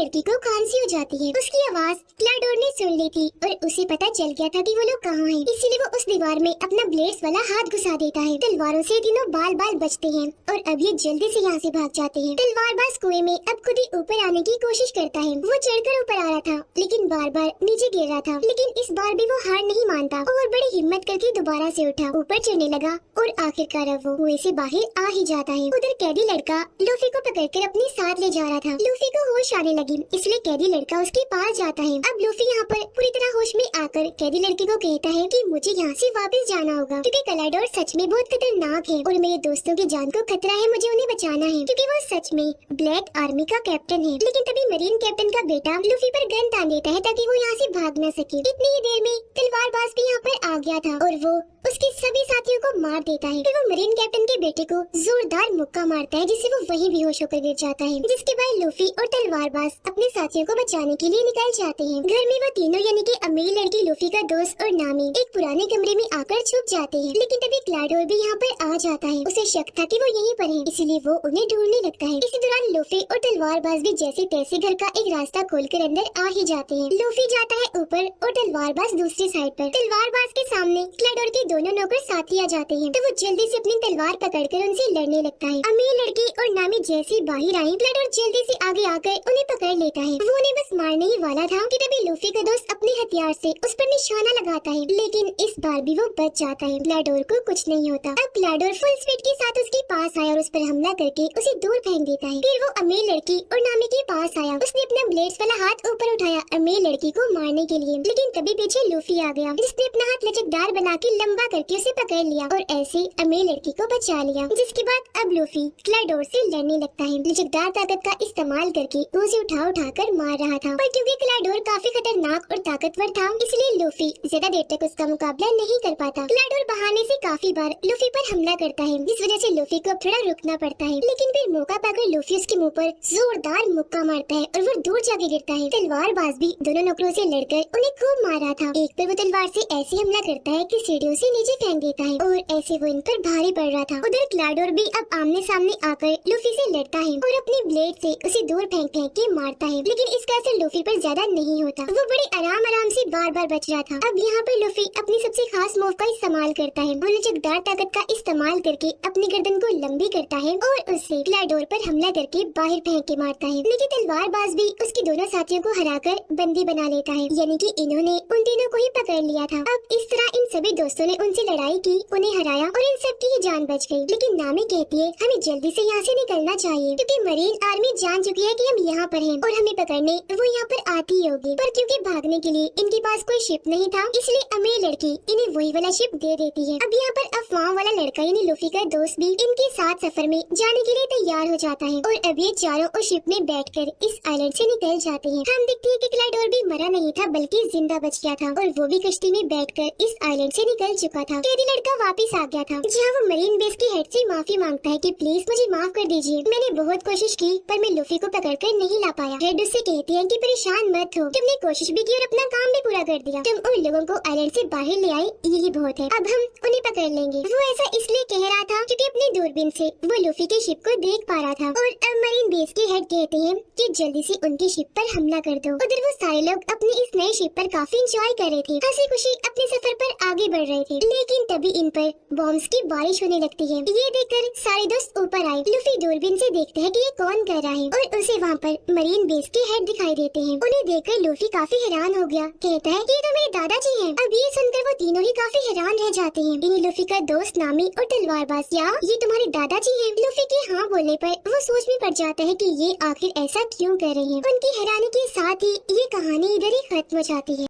लड़की को खांसी हो जाती है। उसकी आवाज क्लाडोर ने सुन ली थी और उसे पता चल गया था कि वो लोग कहाँ हैं, इसीलिए वो उस दीवार में अपना ब्लेड्स वाला हाथ घुसा देता है। तलवारों से तीनों बाल बाल बचते हैं और अब ये जल्दी से यहाँ से भाग जाते हैं। तलवारबाज कुएं में अब खुद ही ऊपर आने की कोशिश करता है। वो चढ़कर ऊपर आ रहा था लेकिन बार बार नीचे गिर रहा था, लेकिन इस बार भी वो हार नहीं मानता और बड़ी हिम्मत करके दोबारा से उठा, ऊपर चढ़ने लगा और आखिरकार अब वो कुएं से बाहर आ ही जाता है। उधर कैदी लड़का लूफी को पकड़कर अपने साथ ले जा रहा था। लूफी को होश आने लगी, इसलिए कैदी लड़का उसके पास जाता है। अब लूफी यहाँ पर पूरी तरह होश में आकर कैदी लड़की को कहता है कि मुझे यहाँ से वापस जाना होगा क्योंकि क्लाडोर सच में बहुत खतरनाक है और मेरे दोस्तों की जान को खतरा है, मुझे उन्हें बचाना है क्योंकि वो सच में ब्लैक आर्मी का कैप्टन है। लेकिन तभी मरीन कैप्टन का बेटा लूफी पर गन तान देता है ताकि वो यहाँ से भाग न सके। इतनी ही देर में तलवारबाज भी यहाँ पर आ गया था और वो उसके सभी साथियों को मार देता है। फिर वो मरीन कैप्टन के बेटे को जोरदार मुक्का मारता है जिससे वो वहीं बेहोश होकर गिर जाता है। जिसके बाद लूफी और तलवारबाज अपने साथियों को बचाने के लिए निकल जाते हैं। घर में वो तीनों यानी कि अमीर लड़की, लूफी का दोस्त और नामी एक पुराने कमरे में आकर छुप जाते हैं। लेकिन तभी क्लाडोर भी यहाँ पर आ जाता है। उसे शक था कि वो यहीं पर है, इसीलिए वो उन्हें ढूंढने लगता है। इसी दौरान लूफी और तलवारबाज भी जैसे तैसे घर का एक रास्ता खोलकर अंदर आ ही जाते हैं। लूफी जाता है ऊपर और तलवारबाज दूसरी साइड पर। तलवारबाज के सामने क्लाडोर के दोनों नौकर साथी आ जाते हैं तो वो जल्दी से अपनी तलवार पकड़कर उनसे लड़ने लगता है। अमीर लड़की और नामी जैसे बाहर आई, क्लाडोर जल्दी से आगे आकर उन्हें पकड़ लेता है। वो उन्हें बस मारने ही वाला था कि तभी लूफी का दोस्त अपने हथियार से उस पर निशाना लगाता है, लेकिन इस बार भी वो बच जाता है। क्लाडोर को कुछ नहीं होता। अब क्लाडोर फुल स्पीड के साथ उसके पास आया और उस पर हमला करके उसे दूर फेंक देता है। फिर वो अमीर लड़की और नामी के पास आया आया। उसने अपना ब्लेड्स वाला हाथ ऊपर उठाया अमीर लड़की को मारने के लिए, लेकिन तभी पीछे लूफी आ गया, जिसने अपना हाथ लचकदार बना के लंबा करके उसे पकड़ लिया और ऐसे अमीर लड़की को बचा लिया। जिसके बाद अब लूफी क्लाइडोर से लड़ने लगता है, लचकदार ताकत का इस्तेमाल करके उसे उठा कर मार रहा था। पर क्योंकि क्लाइडोर काफी खतरनाक और ताकतवर था, इसलिए लूफी ज्यादा देर तक उसका मुकाबला नहीं कर पाता। क्लाइडोर बहाने से काफी बार लूफी पर हमला करता है, जिस वजह से लूफी को थोड़ा रुकना पड़ता है। लेकिन फिर मौका पाकर लूफी उसके मुंह पर जोरदार मुक्का मारता है और वो दूर जाके गिरता है। तलवारबाज भी दोनों नौकरों से लड़कर उन्हें खूब मार रहा था। एक पर वो तलवार से ऐसे हमला करता है कि सीढ़ियों से नीचे फेंक देता है और ऐसे वो इन पर भारी पड़ रहा था। उधर क्लाइडोर भी अब आमने सामने आकर लूफी से लड़ता है और अपनी ब्लेड से उसे दूर फेंक के मारता है, लेकिन इसका असर लूफी पर ज्यादा नहीं होता। वो बड़े आराम से बार बच रहा था। अब यहाँ पर लूफी अपनी सबसे खास मूव का इस्तेमाल करता है। वो लचकदार ताकत का इस्तेमाल करके अपनी गर्दन को लंबी करता है और उससे क्लाइडोर पर हमला करके बाहर फेंक के मारता है। लेकिन तलवारबाज भी उसके दोनों साथियों को हराकर बंदी बना लेता है, यानी कि इन्होंने उन तीनों को ही पकड़ लिया था। अब इस तरह इन सभी दोस्तों ने उनसे लड़ाई की, उन्हें हराया और इन सब की ही जान बच गई। लेकिन नामी कहती है हमें जल्दी से यहाँ से निकलना चाहिए, क्योंकि मरीन आर्मी जान चुकी है कि हम यहाँ पर हैं और हमें पकड़ने वो यहाँ पर आती ही होगी। पर क्योंकि भागने के लिए इनके पास कोई शिप नहीं था, इसलिए अमीर लड़की इन्हें वही वाला शिप दे देती है। अब यहाँ पर अफवाह वाला लड़का यानी लूफी का दोस्त भी इनके साथ सफर में जाने के लिए तैयार हो जाता है और अब ये चारों उस शिप में बैठकर इस आइलैंड से निकल जाते हैं। हम देखते हैं कि क्लाइडोर भी मरा नहीं था बल्कि जिंदा बच गया था और वो भी कश्ती में बैठकर इस आइलैंड से निकल चुका था। कैदी लड़का वापस आ गया था, जहाँ वो मरीन बेस के हेड से माफी मांगता है कि प्लीज मुझे माफ कर दीजिए, मैंने बहुत कोशिश की पर मैं लूफी को पकड़कर नहीं ला पाया। हेड उससे कहती है कि परेशान मत हो, तुमने कोशिश भी की और अपना काम भी पूरा कर दिया, तुम उन लोगों को आइलैंड से बाहर ले आए, यही बहुत है, अब हम उन्हें पकड़ लेंगे। वो ऐसा इसलिए कह रहा था क्योंकि अपनी दूरबीन से वो लूफी के शिप को देख पा रहा था। और अब मरीन बेस के हेड कहते हैं कि जल्दी से उनकी शिप पर हमला कर दो। उधर वो सारे लोग अपनी इस नई शिप पर काफी एंजॉय कर रहे थे, हंसी खुशी अपने सफर पर आगे बढ़ रहे थे। लेकिन तभी इन पर बॉम्ब्स की बारिश होने लगती है। ये देखकर सारे दोस्त ऊपर आए। लूफी दूरबीन से देखता है कि ये कौन कर रहा है और उसे वहाँ पर मरीन बेस के हेड दिखाई देते हैं। उन्हें देखकर लूफी काफी हैरान हो गया, कहता है कि ये तो मेरे दादाजी हैं। अब ये सुनकर वो तीनों ही काफी हैरान रह जाते हैं। इन्हीं लूफी का दोस्त नामी और तलवारबाज, क्या ये तुम्हारे दादाजी हैं? लूफी के हाँ बोलने पर वो सोच में पड़ जाता है कि ये आखिर ऐसा क्यों कर रहे हैं। उनकी हैरानी के साथ ही ये कहानी इधर ही खत्म हो जाती है।